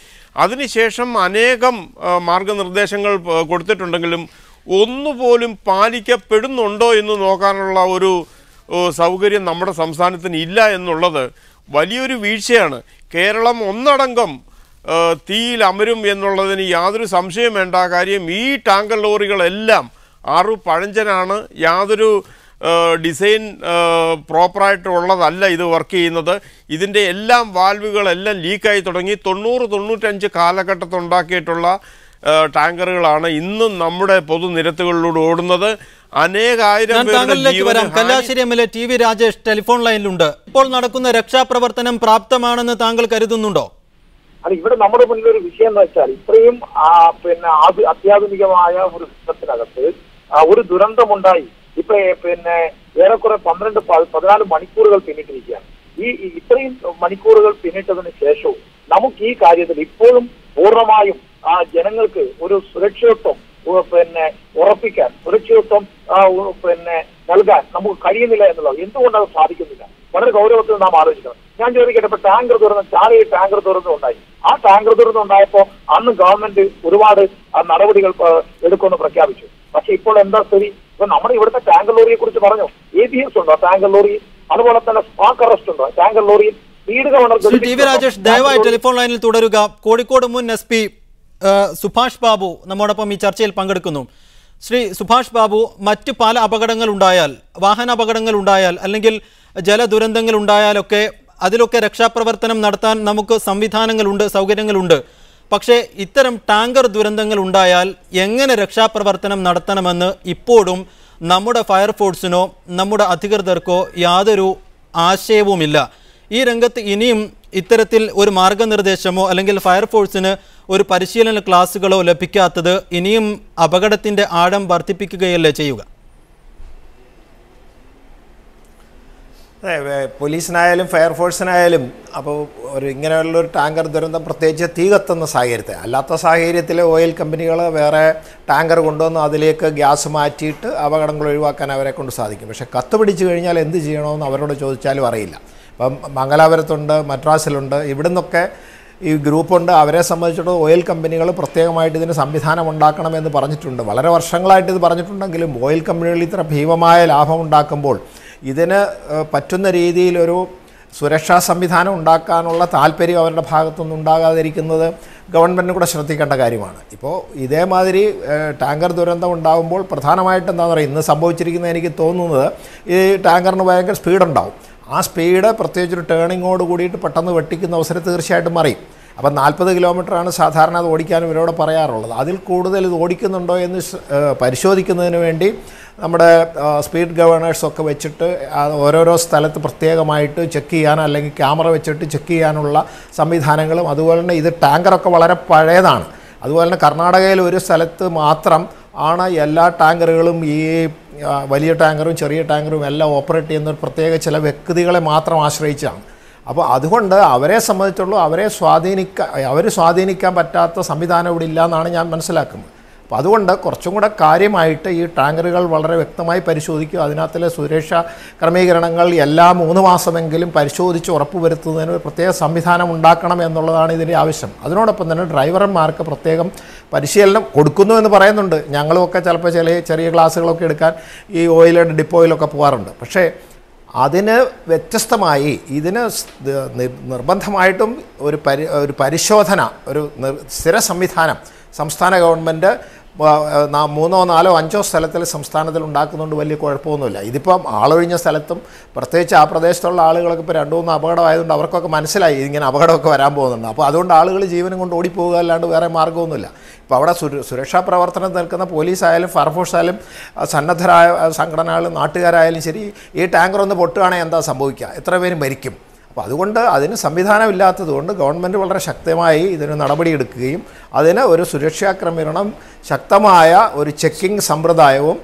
അതിനുശേഷം അനേകം മാർഗനിർദ്ദേശങ്ങൾ കൊടുത്തിട്ടുണ്ടെങ്കിലും ഒന്നുപോലും പാലിക്കപ്പെടുന്നുണ്ടോ എന്ന് നോക്കാനുള്ള ഒരു സൗകര്യം നമ്മുടെ സംസ്ഥാനത്തിന് ഇല്ല എന്നുള്ളത് വലിയൊരു വീഴ്ചയാണ്. കേരളം ഒന്നടങ്കം തീയിൽ അമരും എന്നുള്ളതിന് യാതൊരു സംശയം വേണ്ട. കാര്യം ഈ ടാങ്കർ ലോറികളെല്ലാം പഴഞ്ചനാണ്, യാതൊരു ഡിസൈൻ പ്രോപ്പറായിട്ടുള്ളതല്ല ഇത് വർക്ക് ചെയ്യുന്നത്. ഇതിൻ്റെ എല്ലാം വാൽവുകളെല്ലാം ലീക്കായി തുടങ്ങി. 90-95 കാലഘട്ടത്തിൽ ഉണ്ടാക്കിയിട്ടുള്ള ടാങ്കറുകളാണ് ഇന്നും നമ്മുടെ പൊതുനിരത്തുകളിലൂടെ ഓടുന്നത്. അനേകായിരം Kalliasseri MLA TV Rajesh telephone ലൈനിലുണ്ട്. ഇപ്പോൾ നടക്കുന്ന രക്ഷാപ്രവർത്തനം പ്രാപ്തമാണെന്ന് താങ്കൾ കരുതുന്നുണ്ടോ? അത് ഇവിടെ നമ്മുടെ മുന്നിൽ ഒരു വിഷയം എന്ന് വെച്ചാൽ ഇത്രയും അത്യാധുനികമായ ഒരു യുദ്ധത്തിനകത്ത് ഒരു ദുരന്തമുണ്ടായി. ഇപ്പൊ ഏറെക്കുറെ 12-14 മണിക്കൂറുകൾ പിന്നിട്ടിരിക്കുകയാണ്. ഈ ഇത്രയും മണിക്കൂറുകൾ പിന്നിട്ടതിന് ശേഷവും നമുക്ക് ഈ കാര്യത്തിൽ ഇപ്പോഴും പൂർണ്ണമായും ജനങ്ങൾക്ക് ഒരു സുരക്ഷിതത്വം ഉറപ്പിക്കാൻ, സുരക്ഷിതത്വം നൽകാൻ നമുക്ക് കഴിയുന്നില്ല എന്നുള്ളത്. എന്തുകൊണ്ടത് സാധിക്കുന്നില്ല? വളരെ ഗൗരവത്തിൽ നാം ആലോചിക്കണം. ഞാൻ ചോദിക്കട്ടെ, ഇപ്പൊ ടാങ്കർ ദുരന്തം, ചാലയിൽ ടാങ്കർ ദുരന്തം ഉണ്ടായി. ആ ടാങ്കർ ദുരന്തം ഉണ്ടായപ്പോൾ അന്ന് ഗവൺമെന്റ് ഒരുപാട് നടപടികൾ എടുക്കുമെന്ന് പ്രഖ്യാപിച്ചു. പക്ഷെ ഇപ്പോൾ എന്താ സ്ഥിതി? ഇപ്പൊ നമ്മുടെ ഇവിടുത്തെ ടാങ്കർ ലോറിയെ കുറിച്ച് പറഞ്ഞു. ABS ഉണ്ടോ ടാങ്കർ ലോറിയിൽ? അതുപോലെ തന്നെ സ്പാർക്ക് അറസ്റ്റ് ഉണ്ടോ ടാങ്കർ ലോറിയിൽ? സ്പീഡ് ഗവർണർ TV രാജേഷ് ദയവായി ടെലിഫോൺ ലൈനിൽ തുടരുക. കോഴിക്കോട് മുൻ SP സുഭാഷ് ബാബു നമ്മോടൊപ്പം ഈ ചർച്ചയിൽ പങ്കെടുക്കുന്നു. ശ്രീ സുഭാഷ് ബാബു, മറ്റ് പല അപകടങ്ങൾ ഉണ്ടായാൽ, വാഹന അപകടങ്ങൾ ഉണ്ടായാൽ അല്ലെങ്കിൽ ജലദുരന്തങ്ങൾ ഉണ്ടായാലൊക്കെ അതിലൊക്കെ രക്ഷാപ്രവർത്തനം നടത്താൻ നമുക്ക് സംവിധാനങ്ങളുണ്ട്, സൗകര്യങ്ങളുണ്ട്. പക്ഷേ ഇത്തരം ടാങ്കർ ദുരന്തങ്ങൾ ഉണ്ടായാൽ എങ്ങനെ രക്ഷാപ്രവർത്തനം നടത്തണമെന്ന് ഇപ്പോഴും നമ്മുടെ ഫയർഫോഴ്സിനോ നമ്മുടെ അധികൃതർക്കോ യാതൊരു ആശയവുമില്ല. ഈ രംഗത്ത് ഇനിയും ഇത്തരത്തിൽ ഒരു മാർഗനിർദ്ദേശമോ അല്ലെങ്കിൽ ഫയർഫോഴ്സിന് ഒരു പരിശീലന ക്ലാസുകളോ ലഭിക്കാത്തത് ഇനിയും അപകടത്തിൻ്റെ ആഴം വർദ്ധിപ്പിക്കുകയല്ലേ ചെയ്യുക? പോലീസിനായാലും ഫയർഫോഴ്സിനായാലും അപ്പോൾ ഇങ്ങനെയുള്ളൊരു ടാങ്കർ ദുരന്തം, പ്രത്യേകിച്ച് തീ കത്തുന്ന സാഹചര്യത്തിൽ, അല്ലാത്ത സാഹചര്യത്തിൽ ഓയിൽ കമ്പനികൾ വേറെ ടാങ്കർ കൊണ്ടുവന്ന് അതിലേക്ക് ഗ്യാസ് മാറ്റിയിട്ട് അപകടങ്ങൾ ഒഴിവാക്കാൻ അവരെ കൊണ്ട് സാധിക്കും. പക്ഷേ കത്ത് പിടിച്ചു കഴിഞ്ഞാൽ എന്ത് ചെയ്യണമെന്ന് അവരോട് ചോദിച്ചാലും അറിയില്ല. ഇപ്പം മംഗലാപുരത്തുണ്ട്, മദ്രാസിലുണ്ട്, ഇവിടെ നിന്നൊക്കെ ഈ ഗ്രൂപ്പുണ്ട്. അവരെ സംബന്ധിച്ചിടത്തോളം ഓയിൽ കമ്പനികൾ പ്രത്യേകമായിട്ട് ഇതിന് സംവിധാനം ഉണ്ടാക്കണമെന്ന് പറഞ്ഞിട്ടുണ്ട്. വളരെ വർഷങ്ങളായിട്ട് ഇത് പറഞ്ഞിട്ടുണ്ടെങ്കിലും ഓയിൽ കമ്പനികൾ ഇത്ര ഭീമമായ ലാഭം ഉണ്ടാക്കുമ്പോൾ ഇതിന് പറ്റുന്ന രീതിയിലൊരു സുരക്ഷാ സംവിധാനം ഉണ്ടാക്കാനുള്ള താല്പര്യം അവരുടെ ഭാഗത്തുനിന്ന് ഉണ്ടാകാതിരിക്കുന്നത് ഗവൺമെൻറ്റിന് കൂടെ ശ്രദ്ധിക്കേണ്ട കാര്യമാണ്. ഇപ്പോൾ ഇതേമാതിരി ടാങ്കർ ദുരന്തം ഉണ്ടാകുമ്പോൾ പ്രധാനമായിട്ട് എന്താണെന്ന് പറയുക, ഇന്ന് സംഭവിച്ചിരിക്കുന്നത് എനിക്ക് തോന്നുന്നത് ഈ ടാങ്കറിന് ഭയങ്കര സ്പീഡുണ്ടാവും. ആ സ്പീഡ് പ്രത്യേകിച്ചൊരു ടേണിങ്ങോട് കൂടിയിട്ട് പെട്ടെന്ന് വെട്ടിക്കുന്ന അവസരം തീർച്ചയായിട്ടും മറിയും. അപ്പം 40 കിലോമീറ്ററാണ് സാധാരണ അത് ഓടിക്കാനും ഇവരോട് പറയാറുള്ളത്. അതിൽ കൂടുതൽ ഇത് ഓടിക്കുന്നുണ്ടോ എന്ന് പരിശോധിക്കുന്നതിന് വേണ്ടി നമ്മുടെ സ്പീഡ് ഗവേണേഴ്സൊക്കെ വെച്ചിട്ട് ഓരോരോ സ്ഥലത്ത് പ്രത്യേകമായിട്ട് ചെക്ക് ചെയ്യാൻ അല്ലെങ്കിൽ ക്യാമറ വെച്ചിട്ട് ചെക്ക് ചെയ്യാനുള്ള സംവിധാനങ്ങളും, അതുപോലെ തന്നെ ഇത് ടാങ്കറൊക്കെ വളരെ പഴയതാണ്. അതുപോലെ തന്നെ കർണാടകയിൽ ഒരു സ്ഥലത്ത് മാത്രം ആണ് എല്ലാ ടാങ്കറുകളും ഈ വലിയ ടാങ്കറും ചെറിയ ടാങ്കറും എല്ലാം ഓപ്പറേറ്റ് ചെയ്യുന്ന പ്രത്യേക ചില വ്യക്തികളെ മാത്രം ആശ്രയിച്ചാണ്. അപ്പോൾ അതുകൊണ്ട് അവരെ സംബന്ധിച്ചുള്ള അവർ സ്വാധീനിക്കാൻ പറ്റാത്ത സംവിധാനം ഇവിടെ ഇല്ല എന്നാണ് ഞാൻ മനസ്സിലാക്കുന്നത്. അപ്പോൾ അതുകൊണ്ട് കുറച്ചും കൂടെ കാര്യമായിട്ട് ഈ ടാങ്കറുകൾ വളരെ വ്യക്തമായി പരിശോധിക്കുക, അതിനകത്തിലെ സുരക്ഷാ ക്രമീകരണങ്ങൾ എല്ലാ 3 മാസമെങ്കിലും പരിശോധിച്ച് ഉറപ്പുവരുത്തുന്നതിന് പ്രത്യേക സംവിധാനം ഉണ്ടാക്കണം എന്നുള്ളതാണ് ഇതിൻ്റെ ആവശ്യം. അതിനോടൊപ്പം തന്നെ ഡ്രൈവർമാർക്ക് പ്രത്യേകം പരിശീലനം കൊടുക്കുന്നു എന്ന് പറയുന്നുണ്ട്. ഞങ്ങളുമൊക്കെ ചിലപ്പോൾ ചെറിയ ക്ലാസ്സുകളൊക്കെ എടുക്കാൻ ഈ ഓയിൽ ഡിപ്പോയിലൊക്കെ പോകാറുണ്ട്. പക്ഷേ അതിന് വ്യത്യസ്തമായി ഇതിന് നിർബന്ധമായിട്ടും ഒരു പരിശോധന, ഒരു സ്ഥിര സംവിധാനം സംസ്ഥാന ഗവൺമെൻറ് 3, 4, 5 സ്ഥലത്തിൽ സംസ്ഥാനത്തിൽ ഉണ്ടാക്കുന്നുണ്ട്. വലിയ കുഴപ്പമൊന്നുമില്ല. ഇതിപ്പം ആളൊഴിഞ്ഞ സ്ഥലത്തും പ്രത്യേകിച്ച് ആ പ്രദേശത്തുള്ള ആളുകൾക്ക് ഇപ്പോൾ 2, 3 അപകടമായതുകൊണ്ട് അവർക്കൊക്കെ മനസ്സിലായി ഇങ്ങനെ അപകടമൊക്കെ വരാൻ പോകുന്നുണ്ട്. അപ്പോൾ അതുകൊണ്ട് ആളുകൾ ജീവനും കൊണ്ട് ഓടിപ്പോവുക അല്ലാണ്ട് വേറെ മാർഗ്ഗമൊന്നുമില്ല. ഇപ്പോൾ അവിടെ സുരക്ഷാ പ്രവർത്തനം നിൽക്കുന്ന പോലീസായാലും ഫയർഫോഴ്സ് ആയാലും സന്നദ്ധരായ സംഘടനകളും നാട്ടുകാരായാലും ശരി, ഈ ടാങ്കർ ഒന്ന് പൊട്ടുകയാണെങ്കിൽ എന്താ സംഭവിക്കുക, എത്ര പേര് മരിക്കും? അപ്പോൾ അതുകൊണ്ട് അതിന് സംവിധാനമില്ലാത്തതുകൊണ്ട് ഗവൺമെൻറ് വളരെ ശക്തമായി ഇതിന് നടപടിയെടുക്കുകയും അതിന് ഒരു സുരക്ഷാ ക്രമീകരണം, ശക്തമായ ഒരു ചെക്കിംഗ് സമ്പ്രദായവും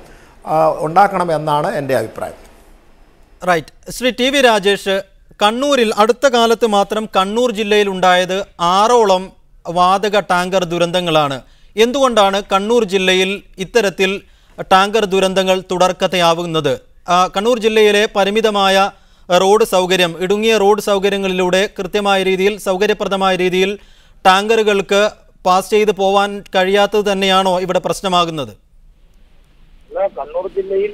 ഉണ്ടാക്കണമെന്നാണ് എൻ്റെ അഭിപ്രായം. Right. Shri T V Rajesh, കണ്ണൂരിൽ അടുത്ത കാലത്ത് മാത്രം കണ്ണൂർ ജില്ലയിൽ ഉണ്ടായത് 6ഓളം വാതക ടാങ്കർ ദുരന്തങ്ങളാണ്. എന്തുകൊണ്ടാണ് കണ്ണൂർ ജില്ലയിൽ ഇത്തരത്തിൽ ടാങ്കർ ദുരന്തങ്ങൾ തുടർക്കഥയാവുന്നത്? കണ്ണൂർ ജില്ലയിലെ പരിമിതമായ റോഡ് സൗകര്യം, ഇടുങ്ങിയ റോഡ് സൗകര്യങ്ങളിലൂടെ കൃത്യമായ രീതിയിൽ സൗകര്യപ്രദമായ രീതിയിൽ ടാങ്കറുകൾക്ക് പാസ് ചെയ്ത് പോവാൻ കഴിയാത്തത് തന്നെയാണോ ഇവിടെ പ്രശ്നമാകുന്നത്? കണ്ണൂർ ജില്ലയിൽ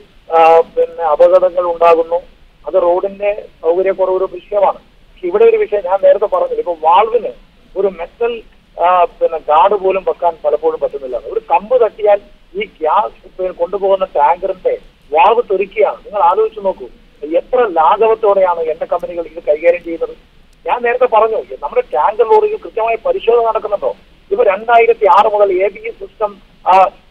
അപകടങ്ങൾ ഉണ്ടാകുന്നു. അത് റോഡിന്റെ സൗകര്യക്കുറവ് വിഷയമാണ്. ഇവിടെ ഒരു വിഷയം ഞാൻ നേരത്തെ പറഞ്ഞില്ല, ഇപ്പൊ വാൾവിന് ഒരു മെറ്റൽ ഗാർഡ് പോലും വെക്കാൻ പലപ്പോഴും പറ്റുന്നില്ല. ഒരു കമ്പ് തട്ടിയാൽ ഈ ഗ്യാസ് കൊണ്ടുപോകുന്ന ടാങ്കറിന്റെ വാൾവ് തെറിക്കുകയാണ്. നിങ്ങൾ ആലോചിച്ച് നോക്കൂ, എത്ര ലാഘവത്തോടെയാണ് എണ്ണ കമ്പനികൾ ഇത് കൈകാര്യം ചെയ്യുന്നത്. ഞാൻ നേരത്തെ പറഞ്ഞു, നമ്മുടെ ടാങ്കർ ലോറിയിൽ കൃത്യമായ പരിശോധന നടക്കുന്നുണ്ടോ? ഇപ്പൊ 2006 മുതൽ ABS സിസ്റ്റം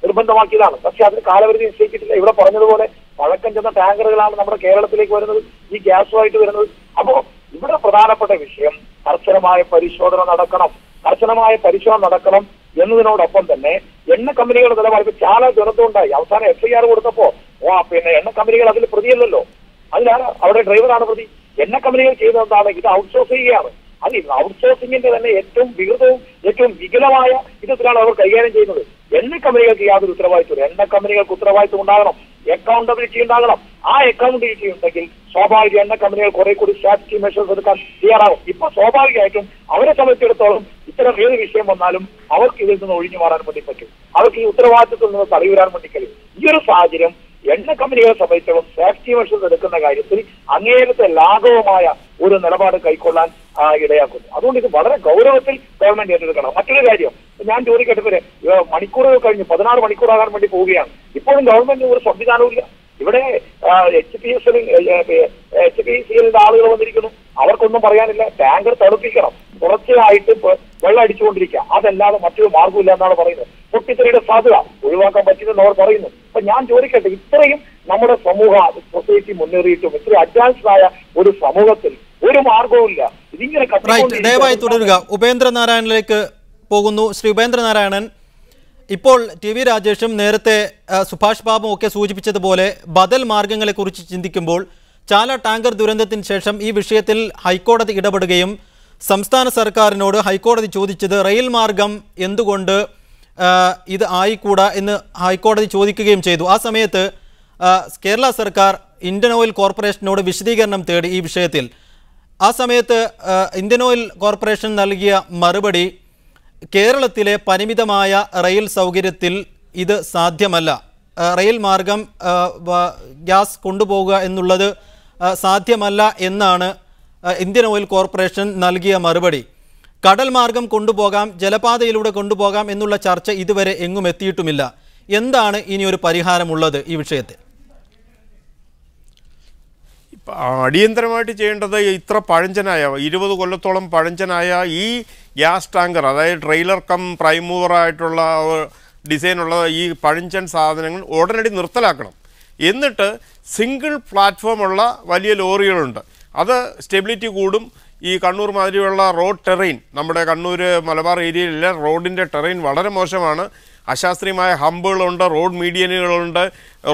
നിർബന്ധമാക്കിയതാണ്. പക്ഷെ അതിന് കാലപരിധി നിശ്ചയിച്ചിട്ടില്ല. ഇവിടെ പറഞ്ഞതുപോലെ പഴക്കം ചെന്ന ടാങ്കറുകളാണ് നമ്മുടെ കേരളത്തിലേക്ക് വരുന്നത്, ഈ ഗ്യാസുമായിട്ട് വരുന്നത്. അപ്പോ ഇവിടെ പ്രധാനപ്പെട്ട വിഷയം കർശനമായ പരിശോധന നടക്കണം. കർശനമായ പരിശോധന നടക്കണം എന്നതിനോടൊപ്പം തന്നെ എണ്ണ കമ്പനികളുടെ നിലപാട് చాలా ദുരന്തമുണ്ടായി. അവസാനം FIR കൊടുത്തപ്പോ എണ്ണ കമ്പനികൾ അതിൽ പ്രതിയല്ലല്ലോ, അതിലാണ് അവിടെ ഡ്രൈവറാണ് പ്രതി. എണ്ണ കമ്പനികൾ ചെയ്യുന്നത് എന്താണ്? ഇത് ഔട്ട്സോഴ്സ് ചെയ്യുകയാണ്. അത് ഔട്ട്സോഴ്സിംഗിന്റെ തന്നെ ഏറ്റവും വികൃതവും ഏറ്റവും വികലമായ വിധത്തിലാണ് അവർ കൈകാര്യം ചെയ്യുന്നത്. എണ്ണ കമ്പനികൾക്ക് യാതൊരു ഉത്തരവാദിത്വം, എണ്ണ കമ്പനികൾക്ക് ഉത്തരവാദിത്വം ഉണ്ടാകണം, അക്കൗണ്ടബിലിറ്റി ഉണ്ടാകണം. ആ അക്കൗണ്ടബിലിറ്റി ഉണ്ടെങ്കിൽ സ്വാഭാവിക എണ്ണ കമ്പനികൾ കുറെ കൂടി സ്ട്രാറ്റജി മെഷേഴ്സ് എടുക്കാൻ തയ്യാറാകും. ഇപ്പൊ സ്വാഭാവികമായിട്ടും അവരെ സംബന്ധിച്ചിടത്തോളം ഇത്തരം ഏത് വിഷയം വന്നാലും അവർക്ക് ഇതിൽ നിന്ന് ഒഴിഞ്ഞു മാറാൻ വേണ്ടി പറ്റും, അവർക്ക് ഈ ഉത്തരവാദിത്വത്തിൽ നിന്ന് തടയുവരാൻ വേണ്ടി കഴിയും. ഈ ഒരു സാഹചര്യം എണ്ണ കമ്പനികളെ സംബന്ധിച്ചിടത്തോളം സേഫ്റ്റി മെഷേഴ്സ് എടുക്കുന്ന കാര്യത്തിൽ അങ്ങേയറ്റത്തെ ലാഘവമായ ഒരു നിലപാട് കൈക്കൊള്ളാൻ ഇടയാക്കുന്നു. അതുകൊണ്ട് ഇത് വളരെ ഗൗരവത്തിൽ ഗവൺമെന്റ് ഏറ്റെടുക്കണം. മറ്റൊരു കാര്യം, ഞാൻ ചോദിക്കട്ടെ, മണിക്കൂറുകൾ കഴിഞ്ഞ് 16 മണിക്കൂറാകാൻ വേണ്ടി പോവുകയാണ്. ഇപ്പോഴും ഗവൺമെന്റിന് ഒരു സംവിധാനവും ഇല്ല. ഇവിടെ HPCLന്റെ ആളുകൾ വന്നിരിക്കുന്നു, അവർക്കൊന്നും പറയാനില്ല. ടാങ്കർ തണുപ്പിക്കണം, തുടർച്ചയായിട്ട് വെള്ളം അടിച്ചുകൊണ്ടിരിക്കുക, അതല്ലാതെ മറ്റൊരു മാർഗമില്ല എന്നാണ് പറയുന്നത്. പൊട്ടിത്തെറിയുടെ സാധ്യത ഒഴിവാക്കാൻ പറ്റുമെന്ന് അവർ പറയുന്നു. അപ്പൊ ഞാൻ ചോദിക്കട്ടെ, ഇത്രയും നമ്മുടെ സൊസൈറ്റി മുന്നേറിയിട്ടും ഇത്രയും അഡ്വാൻസ്ഡ് ആയ ഒരു സമൂഹത്തിൽ ഒരു മാർഗവുമില്ല. ഇതിങ്ങനെ ദയവായി തുടരുക. ഉപേന്ദ്രനാരായണനിലേക്ക് പോകുന്നു. ശ്രീ ഉപേന്ദ്രനാരായണൻ, ഇപ്പോൾ ടി വി രാജേഷും നേരത്തെ സുഭാഷ് ബാബും ഒക്കെ സൂചിപ്പിച്ചതുപോലെ ബദൽ മാർഗങ്ങളെക്കുറിച്ച് ചിന്തിക്കുമ്പോൾ ചാല ടാങ്കർ ദുരന്തത്തിന് ശേഷം ഈ വിഷയത്തിൽ ഹൈക്കോടതി ഇടപെടുകയും സംസ്ഥാന സർക്കാരിനോട് ഹൈക്കോടതി ചോദിച്ചത് റെയിൽ മാർഗം എന്തുകൊണ്ട് ഇത് ആയിക്കൂടാ എന്ന് ഹൈക്കോടതി ചോദിക്കുകയും ചെയ്തു. ആ സമയത്ത് കേരള സർക്കാർ ഇന്ത്യൻ ഓയിൽ കോർപ്പറേഷനോട് വിശദീകരണം തേടി ഈ വിഷയത്തിൽ. ആ സമയത്ത് ഇന്ത്യൻ ഓയിൽ കോർപ്പറേഷൻ നൽകിയ മറുപടി, കേരളത്തിലെ പരിമിതമായ റെയിൽ സൗകര്യത്തിൽ ഇത് സാധ്യമല്ല, റെയിൽ മാർഗം ഗ്യാസ് കൊണ്ടുപോകുക എന്നുള്ളത് സാധ്യമല്ല എന്നാണ് ഇന്ത്യൻ ഓയിൽ കോർപ്പറേഷൻ നൽകിയ മറുപടി. കടൽ മാർഗം കൊണ്ടുപോകാം, ജലപാതയിലൂടെ കൊണ്ടുപോകാം എന്നുള്ള ചർച്ച ഇതുവരെ എങ്ങും എത്തിയിട്ടുമില്ല. എന്താണ് ഇനി ഒരു പരിഹാരമുള്ളത് ഈ വിഷയത്തിൽ? അടിയന്തരമായിട്ട് ചെയ്യേണ്ടത് ഇത്ര പഴഞ്ചനായ 20 കൊല്ലത്തോളം പഴഞ്ചനായ ഈ ഗ്യാസ് ടാങ്കർ, അതായത് ട്രെയിലർ കം പ്രൈം മൂവറായിട്ടുള്ള ഡിസൈനുള്ള ഈ പഴഞ്ചൻ സാധനങ്ങൾ ഉടനടി നിർത്തലാക്കണം. എന്നിട്ട് സിംഗിൾ പ്ലാറ്റ്ഫോമുള്ള വലിയ ലോറികളുണ്ട്, അത് സ്റ്റെബിലിറ്റി കൂടും. ഈ കണ്ണൂർ മാതിരിയുള്ള റോഡ് ടെറൈൻ, നമ്മുടെ കണ്ണൂർ മലബാർ ഏരിയയിലെ റോഡിൻ്റെ ടെറൈൻ വളരെ മോശമാണ്. അശാസ്ത്രീയമായ ഹമ്പുകളുണ്ട്, റോഡ് മീഡിയനുകളുണ്ട്,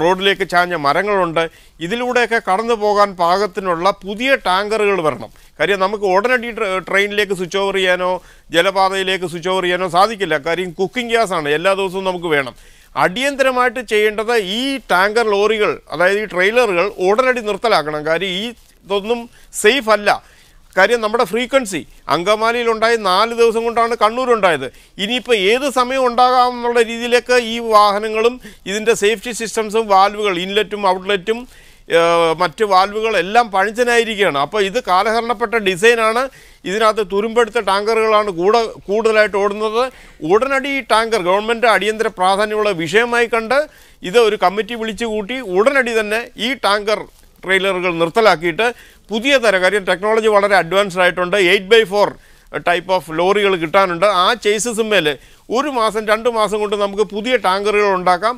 റോഡിലേക്ക് ചാഞ്ഞ മരങ്ങളുണ്ട്. ഇതിലൂടെയൊക്കെ കടന്നു പോകാൻ പാകത്തിനുള്ള പുതിയ ടാങ്കറുകൾ വരണം. കാര്യം നമുക്ക് ഉടനടി ട്രെയിനിലേക്ക് സ്വിച്ച് ഓവർ ചെയ്യാനോ ജലപാതയിലേക്ക് സ്വിച്ച് ഓവർ ചെയ്യാനോ സാധിക്കില്ല. കാര്യം കുക്കിംഗ് ഗ്യാസാണ്, എല്ലാ ദിവസവും നമുക്ക് വേണം. അടിയന്തരമായിട്ട് ചെയ്യേണ്ടത് ഈ ടാങ്കർ ലോറികൾ, അതായത് ഈ ട്രെയിലറുകൾ ഉടനടി നിർത്തലാക്കണം. കാര്യം ഈ ഇതൊന്നും സേഫ് അല്ല. കാര്യം നമ്മുടെ ഫ്രീക്വൻസി അങ്കമാലിയിലുണ്ടായി 4 ദിവസം കൊണ്ടാണ് കണ്ണൂരുണ്ടായത്. ഇനിയിപ്പോൾ ഏത് സമയം ഉണ്ടാകാമെന്നുള്ള രീതിയിലേക്ക് ഈ വാഹനങ്ങളും ഇതിൻ്റെ സേഫ്റ്റി സിസ്റ്റംസും വാൽവുകൾ, ഇൻലെറ്റും ഔട്ട്ലെറ്റും മറ്റ് വാൽവുകളെല്ലാം പഴഞ്ചനായിരിക്കുകയാണ്. അപ്പോൾ ഇത് കാലഹരണപ്പെട്ട ഡിസൈനാണ്. ഇതിനകത്ത് തുരുമ്പെടുത്ത ടാങ്കറുകളാണ് കൂടുതലായിട്ട് ഓടുന്നത്. ഉടനടി ഈ ടാങ്കർ ഗവൺമെൻറ് അടിയന്തര പ്രാധാന്യമുള്ള വിഷയമായി കണ്ട് ഇത് ഒരു കമ്മിറ്റി വിളിച്ചു കൂട്ടി ഉടനടി തന്നെ ഈ ടാങ്കർ ട്രെയിലറുകൾ നിർത്തലാക്കിയിട്ട് പുതിയ തരം, കാര്യം ടെക്നോളജി വളരെ അഡ്വാൻസ്ഡ് ആയിട്ടുണ്ട്, 8x4 ടൈപ്പ് ഓഫ് ലോറികൾ കിട്ടാനുണ്ട്. ആ ചേസസും മേലെ 1 മാസം 2 മാസം കൊണ്ട് നമുക്ക് പുതിയ ടാങ്കറുകൾ ഉണ്ടാക്കാം.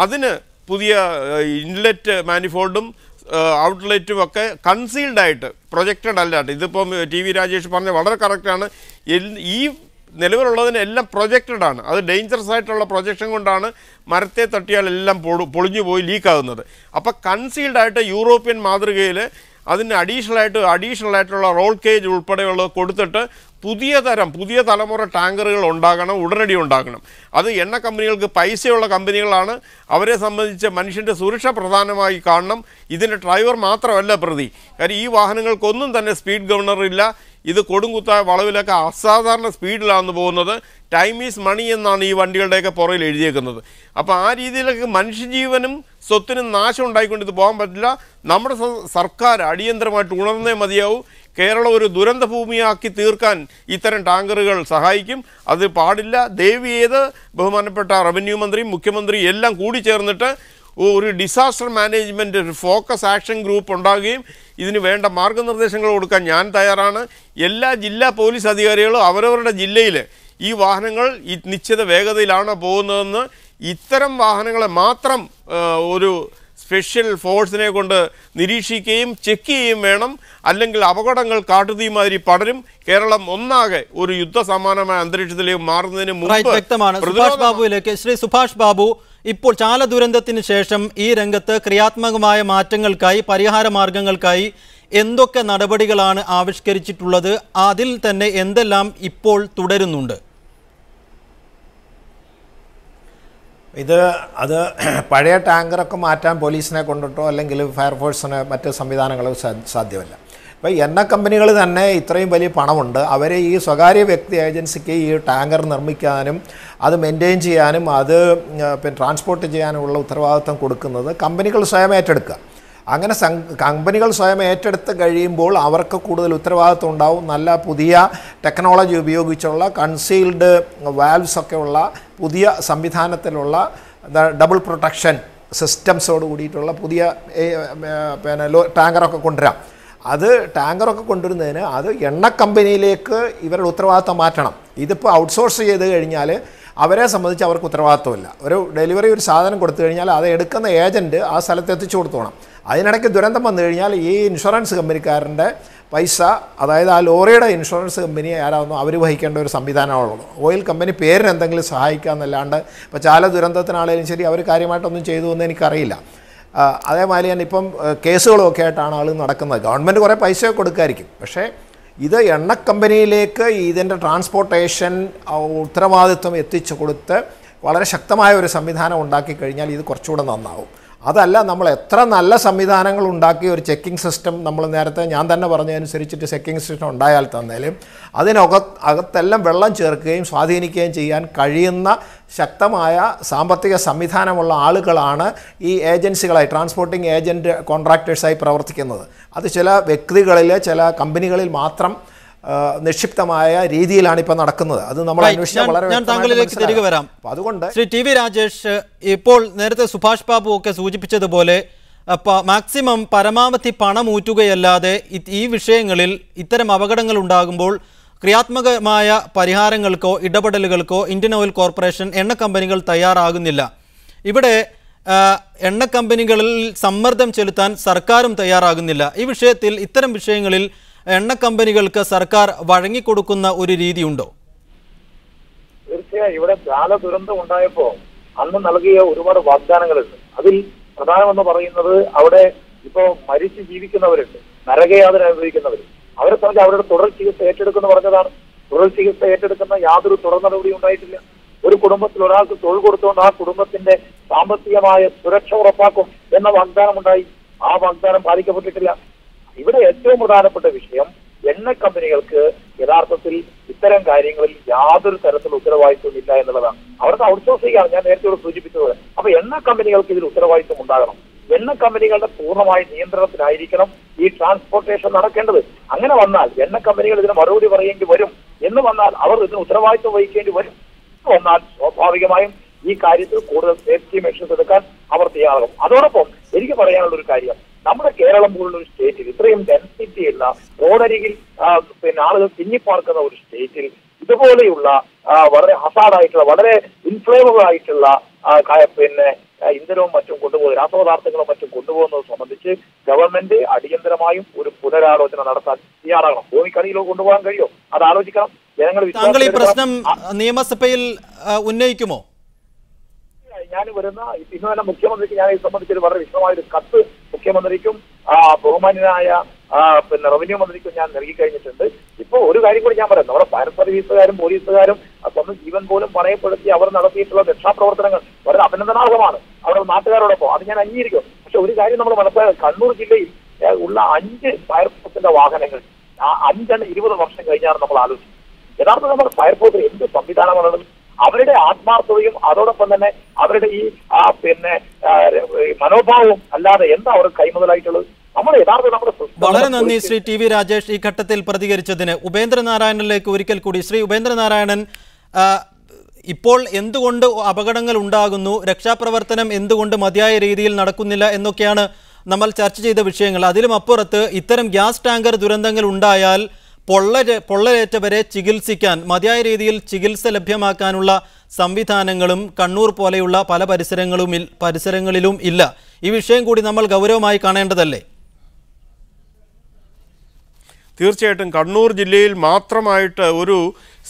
അതിന് പുതിയ ഇൻലെറ്റ് മാനിഫോൾഡും ഔട്ട്ലെറ്റും ഒക്കെ കൺസീൽഡ് ആയിട്ട്, പ്രൊജക്റ്റഡ് അല്ലാട്ട്. ഇതിപ്പം TV രാജേഷ് പറഞ്ഞ വളരെ കറക്റ്റാണ്. ഈ നിലവിലുള്ളതിനെല്ലാം പ്രൊജക്റ്റഡ് ആണ്. അത് ഡേഞ്ചറസ് ആയിട്ടുള്ള പ്രൊജക്ഷൻ കൊണ്ടാണ് മരത്തെ തട്ടിയാൽ എല്ലാം പൊളിഞ്ഞു പോയി ലീക്കാകുന്നത്. അപ്പോൾ കൺസീൽഡ് ആയിട്ട് യൂറോപ്യൻ മാതൃകയിൽ അതിന് അഡീഷണൽ ആയിട്ടുള്ള റോൾ കേജ് ഉൾപ്പെടെയുള്ളത് കൊടുത്തിട്ട് പുതിയ തലമുറ ടാങ്കറുകൾ ഉണ്ടാകണം, ഉടനടി ഉണ്ടാകണം. അത് എണ്ണ കമ്പനികൾക്ക് പൈസയുള്ള കമ്പനികളാണ്. അവരെ സംബന്ധിച്ച് മനുഷ്യൻ്റെ സുരക്ഷ പ്രധാനമായി കാണണം. ഇതിൻ്റെ ഡ്രൈവർ മാത്രമല്ല പ്രതി. കാര്യം ഈ വാഹനങ്ങൾക്കൊന്നും തന്നെ സ്പീഡ് ഗവർണർ ഇല്ല. ഇത് കൊടുങ്കുത്തായ വളവിലൊക്കെ അസാധാരണ സ്പീഡിലാണ് പോകുന്നത്. ടൈം ഈസ് മണി എന്നാണ് ഈ വണ്ടികളുടെയൊക്കെ പുറകിൽ എഴുതിയേക്കുന്നത്. അപ്പോൾ ആ രീതിയിലൊക്കെ മനുഷ്യജീവനും സ്വത്തിനും നാശം ഉണ്ടായിക്കൊണ്ട് ഇത് പോകാൻ പറ്റില്ല. നമ്മുടെ സർക്കാർ അടിയന്തരമായിട്ട് ഉണർന്നേ മതിയാവും. കേരളം ഒരു ദുരന്ത ഭൂമിയാക്കി തീർക്കാൻ ഇത്തരം ടാങ്കറുകൾ സഹായിക്കും. അത് പാടില്ല. ദയവ് ചെയ്ത് ബഹുമാനപ്പെട്ട റവന്യൂ മന്ത്രിയും മുഖ്യമന്ത്രിയും എല്ലാം കൂടി ചേർന്നിട്ട് ഒരു ഡിസാസ്റ്റർ മാനേജ്മെൻറ്റ്, ഒരു ഫോക്കസ് ആക്ഷൻ ഗ്രൂപ്പ് ഉണ്ടാകുകയും ഇതിന് വേണ്ട മാർഗനിർദ്ദേശങ്ങൾ കൊടുക്കാൻ ഞാൻ തയ്യാറാണ്. എല്ലാ ജില്ലാ പോലീസ് അധികാരികളും അവരവരുടെ ജില്ലയിൽ ഈ വാഹനങ്ങൾ ഈ നിശ്ചിത വേഗതയിലാണ് പോകുന്നതെന്ന്, ഇത്തരം വാഹനങ്ങളെ മാത്രം ഒരു സ്പെഷ്യൽ ഫോഴ്സിനെ കൊണ്ട് നിരീക്ഷിക്കുകയും ചെക്ക് ചെയ്യുകയും വേണം. അല്ലെങ്കിൽ അപകടങ്ങൾ കാട്ടുതീമാതിരി പടരും. കേരളം ഒന്നാകെ ഒരു യുദ്ധസമാനമായ അന്തരീക്ഷത്തിലേക്ക് മാറുന്നതിന് മുമ്പ് വ്യക്തമാണ്. സുഭാഷ് ബാബുവിലേക്ക്. ശ്രീ സുഭാഷ് ബാബു, ഇപ്പോൾ ചാല ദുരന്തത്തിന് ശേഷം ഈ രംഗത്ത് ക്രിയാത്മകമായ മാറ്റങ്ങൾക്കായി, പരിഹാര മാർഗങ്ങൾക്കായി എന്തൊക്കെ നടപടികളാണ് ആവിഷ്കരിച്ചിട്ടുള്ളത്? അതിൽ തന്നെ എന്തെല്ലാം ഇപ്പോൾ തുടരുന്നുണ്ട്? അത് പഴയ ടാങ്കറൊക്കെ മാറ്റാൻ പോലീസിനെ കൊണ്ടിട്ടോ അല്ലെങ്കിൽ ഫയർഫോഴ്സിനെ മറ്റ് സംവിധാനങ്ങളോ സാധ്യമല്ല. ഇപ്പോൾ എണ്ണ കമ്പനികൾ തന്നെ ഇത്രയും വലിയ പണമുണ്ട്. അവർ ഈ സ്വകാര്യ വ്യക്തി ഏജൻസിക്ക് ഈ ടാങ്കർ നിർമ്മിക്കാനും അത് മെയിൻറ്റെയിൻ ചെയ്യാനും അത് ട്രാൻസ്പോർട്ട് ചെയ്യാനുമുള്ള ഉത്തരവാദിത്വം കൊടുക്കുന്നത് കമ്പനികൾ സ്വയം ഏറ്റെടുക്കുക. അങ്ങനെ കമ്പനികൾ സ്വയം ഏറ്റെടുത്ത് കഴിയുമ്പോൾ അവർക്ക് കൂടുതൽ ഉത്തരവാദിത്വം ഉണ്ടാവും. നല്ല പുതിയ ടെക്നോളജി ഉപയോഗിച്ചുള്ള കൺസീൽഡ് വാൽവ്സൊക്കെ ഉള്ള പുതിയ സംവിധാനത്തിലുള്ള ഡബിൾ പ്രൊട്ടക്ഷൻ സിസ്റ്റംസോട് കൂടിയിട്ടുള്ള പുതിയ ടാങ്കറൊക്കെ കൊണ്ടുവരാം. അത് ടാങ്കറൊക്കെ കൊണ്ടുവരുന്നതിന് അത് എണ്ണ കമ്പനിയിലേക്ക് ഇവരുടെ ഉത്തരവാദിത്വം മാറ്റണം. ഇതിപ്പോൾ ഔട്ട്സോഴ്സ് ചെയ്ത് കഴിഞ്ഞാൽ അവരെ സംബന്ധിച്ച് അവർക്ക് ഉത്തരവാദിത്വമില്ല. ഒരു സാധനം കൊടുത്തു കഴിഞ്ഞാൽ അത് എടുക്കുന്ന ഏജൻറ്റ് ആ സ്ഥലത്ത് എത്തിച്ചു കൊടുത്തോണം. അതിനിടയ്ക്ക് ദുരന്തം വന്നു കഴിഞ്ഞാൽ ഈ ഇൻഷുറൻസ് കമ്പനിക്കാരൻ്റെ പൈസ, അതായത് ആ ലോറിയുടെ ഇൻഷുറൻസ് കമ്പനി ആരാവുന്നു അവർ വഹിക്കേണ്ട ഒരു സംവിധാനമുള്ളൂ. ഓയിൽ കമ്പനി പേരിന് എന്തെങ്കിലും സഹായിക്കുക എന്നല്ലാണ്ട് ഇപ്പോൾ ചാല ദുരന്തത്തിനാണെങ്കിലും ശരി അവർ കാര്യമായിട്ടൊന്നും ചെയ്തു എന്ന് എനിക്കറിയില്ല. അതേമാതിരി തന്നെ ഇപ്പം കേസുകളൊക്കെ ആയിട്ടാണ് ആൾ നടക്കുന്നത്. ഗവൺമെൻറ് കുറേ പൈസ കൊടുക്കായിരിക്കും. പക്ഷേ ഇത് എണ്ണ കമ്പനിയിലേക്ക് ഇതിൻ്റെ ട്രാൻസ്പോർട്ടേഷൻ ഉത്തരവാദിത്വം എത്തിച്ചു കൊടുത്ത് വളരെ ശക്തമായ ഒരു സംവിധാനം ഉണ്ടാക്കി കഴിഞ്ഞാൽ ഇത് കുറച്ചുകൂടെ നന്നാവും. അതല്ല, നമ്മൾ എത്ര നല്ല സംവിധാനങ്ങൾ ഉണ്ടാക്കി ഒരു ചെക്കിംഗ് സിസ്റ്റം നമ്മൾ നേരത്തെ ഞാൻ തന്നെ പറഞ്ഞതനുസരിച്ചിട്ട് ചെക്കിംഗ് സിസ്റ്റം ഉണ്ടായാൽ തന്നാലും അകത്തെല്ലാം വെള്ളം ചേർക്കുകയും സ്വാധീനിക്കുകയും ചെയ്യാൻ കഴിയുന്ന ശക്തമായ സാമ്പത്തിക സംവിധാനമുള്ള ആളുകളാണ് ഈ ഏജൻസികളായി, ട്രാൻസ്പോർട്ടിംഗ് ഏജൻറ്റ് കോൺട്രാക്ടേഴ്സായി പ്രവർത്തിക്കുന്നത്. അത് ചില വ്യക്തികളിൽ, ചില കമ്പനികളിൽ മാത്രം നിക്ഷിപ്തമായ രീതിയിലാണ് ഇപ്പോൾ നടക്കുന്നത്. അത് നമ്മൾ ഞാൻ താങ്കളിലേക്ക് തിരികെ വരാം. അതുകൊണ്ട് ശ്രീ TV രാജേഷ്, ഇപ്പോൾ നേരത്തെ സുഭാഷ് ബാബു ഒക്കെ സൂചിപ്പിച്ചതുപോലെ മാക്സിമം പരമാവധി പണം ഊറ്റുകയല്ലാതെ ഈ വിഷയങ്ങളിൽ ഇത്തരം അപകടങ്ങൾ ഉണ്ടാകുമ്പോൾ ക്രിയാത്മകമായ പരിഹാരങ്ങൾക്കോ ഇടപെടലുകൾക്കോ ഇന്ത്യൻ ഓയിൽ കോർപ്പറേഷൻ എണ്ണ കമ്പനികൾ തയ്യാറാകുന്നില്ല. ഇവിടെ എണ്ണ കമ്പനികളിൽ സമ്മർദ്ദം ചെലുത്താൻ സർക്കാരും തയ്യാറാകുന്നില്ല. ഈ വിഷയത്തിൽ ഇത്തരം വിഷയങ്ങളിൽ എണ്ണ കമ്പനികൾക്ക് സർക്കാർ വഴങ്ങിക്കൊടുക്കുന്ന ഒരു രീതിയുണ്ടോ? തീർച്ചയായും ഇവിടെ ജാല ദുരന്തം ഉണ്ടായപ്പോൾ അന്ന് നൽകിയ ഒരുപാട് വാഗ്ദാനങ്ങളുണ്ട്. അതിൽ പ്രധാനമെന്ന് പറയുന്നത് അവിടെ ഇപ്പോ മരിച്ച് ജീവിക്കുന്നവരുണ്ട്, നരകയാതന അനുഭവിക്കുന്നവർ, അവരെ സംബന്ധിച്ച് അവരുടെ തുടർ ചികിത്സ ഏറ്റെടുക്കുന്ന പറഞ്ഞതാണ്. തുടർ ചികിത്സ ഏറ്റെടുക്കുന്ന യാതൊരു തുടർ നടപടി ഉണ്ടായിട്ടില്ല. ഒരു കുടുംബത്തിൽ ഒരാൾക്ക് തൊഴിൽ കൊടുത്തുകൊണ്ട് ആ കുടുംബത്തിന്റെ സാമ്പത്തികമായ സുരക്ഷ ഉറപ്പാക്കും എന്ന വാഗ്ദാനം ഉണ്ടായി. ആ വാഗ്ദാനം പാലിക്കപ്പെട്ടിട്ടില്ല. ഇവിടെ ഏറ്റവും പ്രധാനപ്പെട്ട വിഷയം എണ്ണ കമ്പനികൾക്ക് യഥാർത്ഥത്തിൽ ഇത്തരം കാര്യങ്ങളിൽ യാതൊരു തരത്തിലുള്ള ഉത്തരവാദിത്വം ഇല്ല എന്നുള്ളതാണ്. അവർക്ക് ഔട്ട്സോഴ്സിംഗാണ് ഞാൻ നേരത്തെ സൂചിപ്പിച്ചത്. അപ്പൊ എണ്ണ കമ്പനികൾക്ക് ഇതിൽ ഉത്തരവാദിത്വം ഉണ്ടാകണം. എണ്ണ കമ്പനികളുടെ പൂർണ്ണമായ നിയന്ത്രണത്തിലായിരിക്കണം ഈ ട്രാൻസ്പോർട്ടേഷൻ നടക്കേണ്ടത്. അങ്ങനെ വന്നാൽ എണ്ണ കമ്പനികൾ ഇതിന് മറുപടി പറയേണ്ടി വരും. എന്ന് വന്നാൽ അവർ ഇതിന് ഉത്തരവാദിത്വം വഹിക്കേണ്ടി വരും. വന്നാൽ സ്വാഭാവികമായും ഈ കാര്യത്തിൽ കൂടുതൽ സേഫ്റ്റി മെഷേഴ്സ് എടുക്കാൻ അവർ തയ്യാറാകും. അതോടൊപ്പം എനിക്ക് പറയാനുള്ള ഒരു കാര്യം, നമ്മുടെ കേരളം പോലുള്ള ഒരു സ്റ്റേറ്റിൽ ഇത്രയും ഡെൻസിറ്റി ഉള്ള റോഡരികിൽ ആളുകൾ തിങ്ങിപ്പാർക്കുന്ന ഒരു സ്റ്റേറ്റിൽ ഇതുപോലെയുള്ള വളരെ ഹസാർഡായിട്ടുള്ള വളരെ ഇൻഫ്ലേമബിൾ ആയിട്ടുള്ള ഇന്ധനവും മറ്റും കൊണ്ടുപോകുന്നത്, രാസപദാർത്ഥങ്ങളും മറ്റും കൊണ്ടുപോകുന്നത് സംബന്ധിച്ച് ഗവൺമെന്റ് അടിയന്തരമായും ഒരു പുനരാലോചന നടത്താൻ തയ്യാറാകണം. ഭൂമിക്കടിയിലോ കൊണ്ടുപോകാൻ കഴിയോ അത് ആലോചിക്കണം. ജനങ്ങൾ താങ്കൾ ഈ പ്രശ്നം നിയമസഭയിൽ ഉന്നയിക്കുമോ? ഞാൻ വരുന്ന ഇന്ന് തന്നെ മുഖ്യമന്ത്രിക്ക് ഞാൻ ഇത് സംബന്ധിച്ചൊരു വളരെ വിശദമായ ഒരു കത്ത് മുഖ്യമന്ത്രിക്കും ബഹുമാന്യനായ റവന്യൂ മന്ത്രിക്കും ഞാൻ നൽകി കഴിഞ്ഞിട്ടുണ്ട്. ഇപ്പൊ ഒരു കാര്യം കൂടി ഞാൻ പറയാം, നമ്മുടെ ഫയർ സർവീസുകാരും പോലീസുകാരും സ്വന്തം ജീവൻ പോലും പണയപ്പെടുത്തി അവർ നടത്തിയിട്ടുള്ള രക്ഷാപ്രവർത്തനങ്ങൾ വളരെ അഭിനന്ദനാർഹമാണ് അവരുടെ നാട്ടുകാരോടൊപ്പം. അത് ഞാൻ അംഗീകരിക്കും. പക്ഷെ ഒരു കാര്യം നമ്മൾ മനസ്സിലാക്കുക, കണ്ണൂർ ജില്ലയിൽ ഉള്ള 5 ഫയർഫോഴ്സിന്റെ വാഹനങ്ങൾ 20 വർഷം കഴിഞ്ഞാണ് നമ്മൾ ആലോചിക്കുന്നത്. യഥാർത്ഥത്തിൽ നമ്മുടെ ഫയർഫോഴ്സിൽ എന്ത് സംവിധാനമാണുള്ളത്? അവരുടെ ആത്മാർത്ഥതയും അതോടൊപ്പം തന്നെ അവരുടെ ഈ മനോഭാവവും അല്ലാതെ എന്താ അവർ കൈമുതലായിട്ടുള്ളത്? നമ്മൾ യഥാർത്ഥത്തിൽ നമ്മുടെ വളരെ നന്ദി ശ്രീ ടി വി രാജേഷ് ഈ ഘട്ടത്തിൽ പ്രതികരിച്ചതിന്. ഉപേന്ദ്രനാരായണനിലേക്ക് ഒരിക്കൽ കൂടി. ശ്രീ ഉപേന്ദ്രനാരായണൻ, ഇപ്പോൾ എന്തുകൊണ്ട് അപകടങ്ങൾ ഉണ്ടാകുന്നു, രക്ഷാപ്രവർത്തനം എന്തുകൊണ്ട് മതിയായ രീതിയിൽ നടക്കുന്നില്ല എന്നൊക്കെയാണ് നമ്മൾ ചർച്ച ചെയ്ത വിഷയങ്ങൾ. അതിലും അപ്പുറത്ത് ഇത്തരം ഗ്യാസ് ടാങ്കർ ദുരന്തങ്ങൾ ഉണ്ടായാൽ പൊള്ളലേറ്റവരെ ചികിത്സിക്കാൻ മതിയായ രീതിയിൽ ചികിത്സ ലഭ്യമാക്കാനുള്ള സംവിധാനങ്ങളും കണ്ണൂർ പോലെയുള്ള പല പരിസരങ്ങളിലും ഇല്ല. ഈ വിഷയം കൂടി നമ്മൾ ഗൗരവമായി കാണേണ്ടതല്ലേ? തീർച്ചയായിട്ടും കണ്ണൂർ ജില്ലയിൽ മാത്രമായിട്ട് ഒരു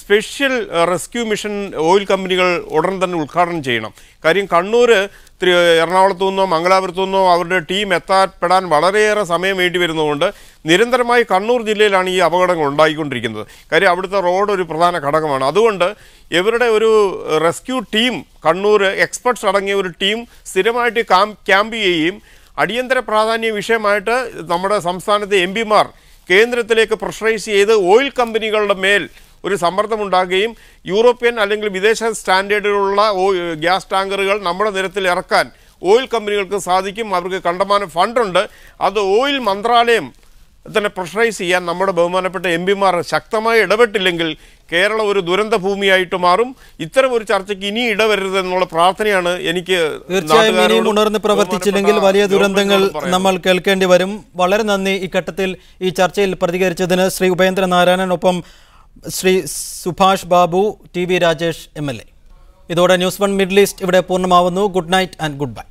സ്പെഷ്യൽ റെസ്ക്യൂ മിഷൻ ഓയിൽ കമ്പനികൾ ഉടൻ തന്നെ ഉദ്ഘാടനം ചെയ്യണം. കാര്യം കണ്ണൂർ എറണാകുളത്തു നിന്നോ മംഗലാപുരത്തു നിന്നോ അവരുടെ ടീം എത്താപ്പെടാൻ വളരെയേറെ സമയം വേണ്ടി വരുന്നതുകൊണ്ട് നിരന്തരമായി കണ്ണൂർ ജില്ലയിലാണ് ഈ അപകടങ്ങൾ ഉണ്ടായിക്കൊണ്ടിരിക്കുന്നത്. കാര്യം അവിടുത്തെ റോഡ് ഒരു പ്രധാന ഘടകമാണ്. അതുകൊണ്ട് ഇവരുടെ ഒരു റെസ്ക്യൂ ടീം, കണ്ണൂർ എക്സ്പെർട്സ് അടങ്ങിയ ഒരു ടീം സ്ഥിരമായിട്ട് ക്യാമ്പ് ചെയ്യുകയും അടിയന്തര പ്രാധാന്യ വിഷയമായിട്ട് നമ്മുടെ സംസ്ഥാനത്തെ എംപിമാർ കേന്ദ്രത്തിലേക്ക് പ്രഷറൈസ് ചെയ്ത് ഓയിൽ കമ്പനികളുടെ മേൽ ഒരു സമ്മർദ്ദമുണ്ടാകുകയും യൂറോപ്യൻ അല്ലെങ്കിൽ വിദേശ സ്റ്റാൻഡേർഡിലുള്ള ഗ്യാസ് ടാങ്കറുകൾ നമ്മുടെ നിരത്തിൽ ഇറക്കാൻ ഓയിൽ കമ്പനികൾക്ക് സാധിക്കും. അവർക്ക് കണ്ടമാനം ഫണ്ടുണ്ട്. അത് ഓയിൽ മന്ത്രാലയം തന്നെ പ്രഷറൈസ് ചെയ്യാൻ നമ്മുടെ ബഹുമാനപ്പെട്ട എംപിമാർ ശക്തമായി ഇടപെട്ടില്ലെങ്കിൽ കേരളം ഒരു ദുരന്ത ഭൂമിയായിട്ട് മാറും. ഇത്തരം ഒരു ചർച്ചയ്ക്ക് ഇനി ഇടവരരുതെന്നുള്ള പ്രാർത്ഥനയാണ് എനിക്ക്. തീർച്ചയായും ഇനിയും ഉണർന്ന് പ്രവർത്തിച്ചില്ലെങ്കിൽ വലിയ ദുരന്തങ്ങൾ നമ്മൾ കേൾക്കേണ്ടി വരും. വളരെ നന്ദി ഈ ഘട്ടത്തിൽ ഈ ചർച്ചയിൽ പ്രതികരിച്ചതിന് ശ്രീ ഉപേന്ദ്രനാരായണൻ, ഒപ്പം Shri Subhash Babu, T V Rajesh MLA. ഇതോടെ ന്യൂസ് 1 മിഡിൽ ഈസ്റ്റ് ഇവിടെ പൂർണ്ണമാവുന്നു. Good night and good bye.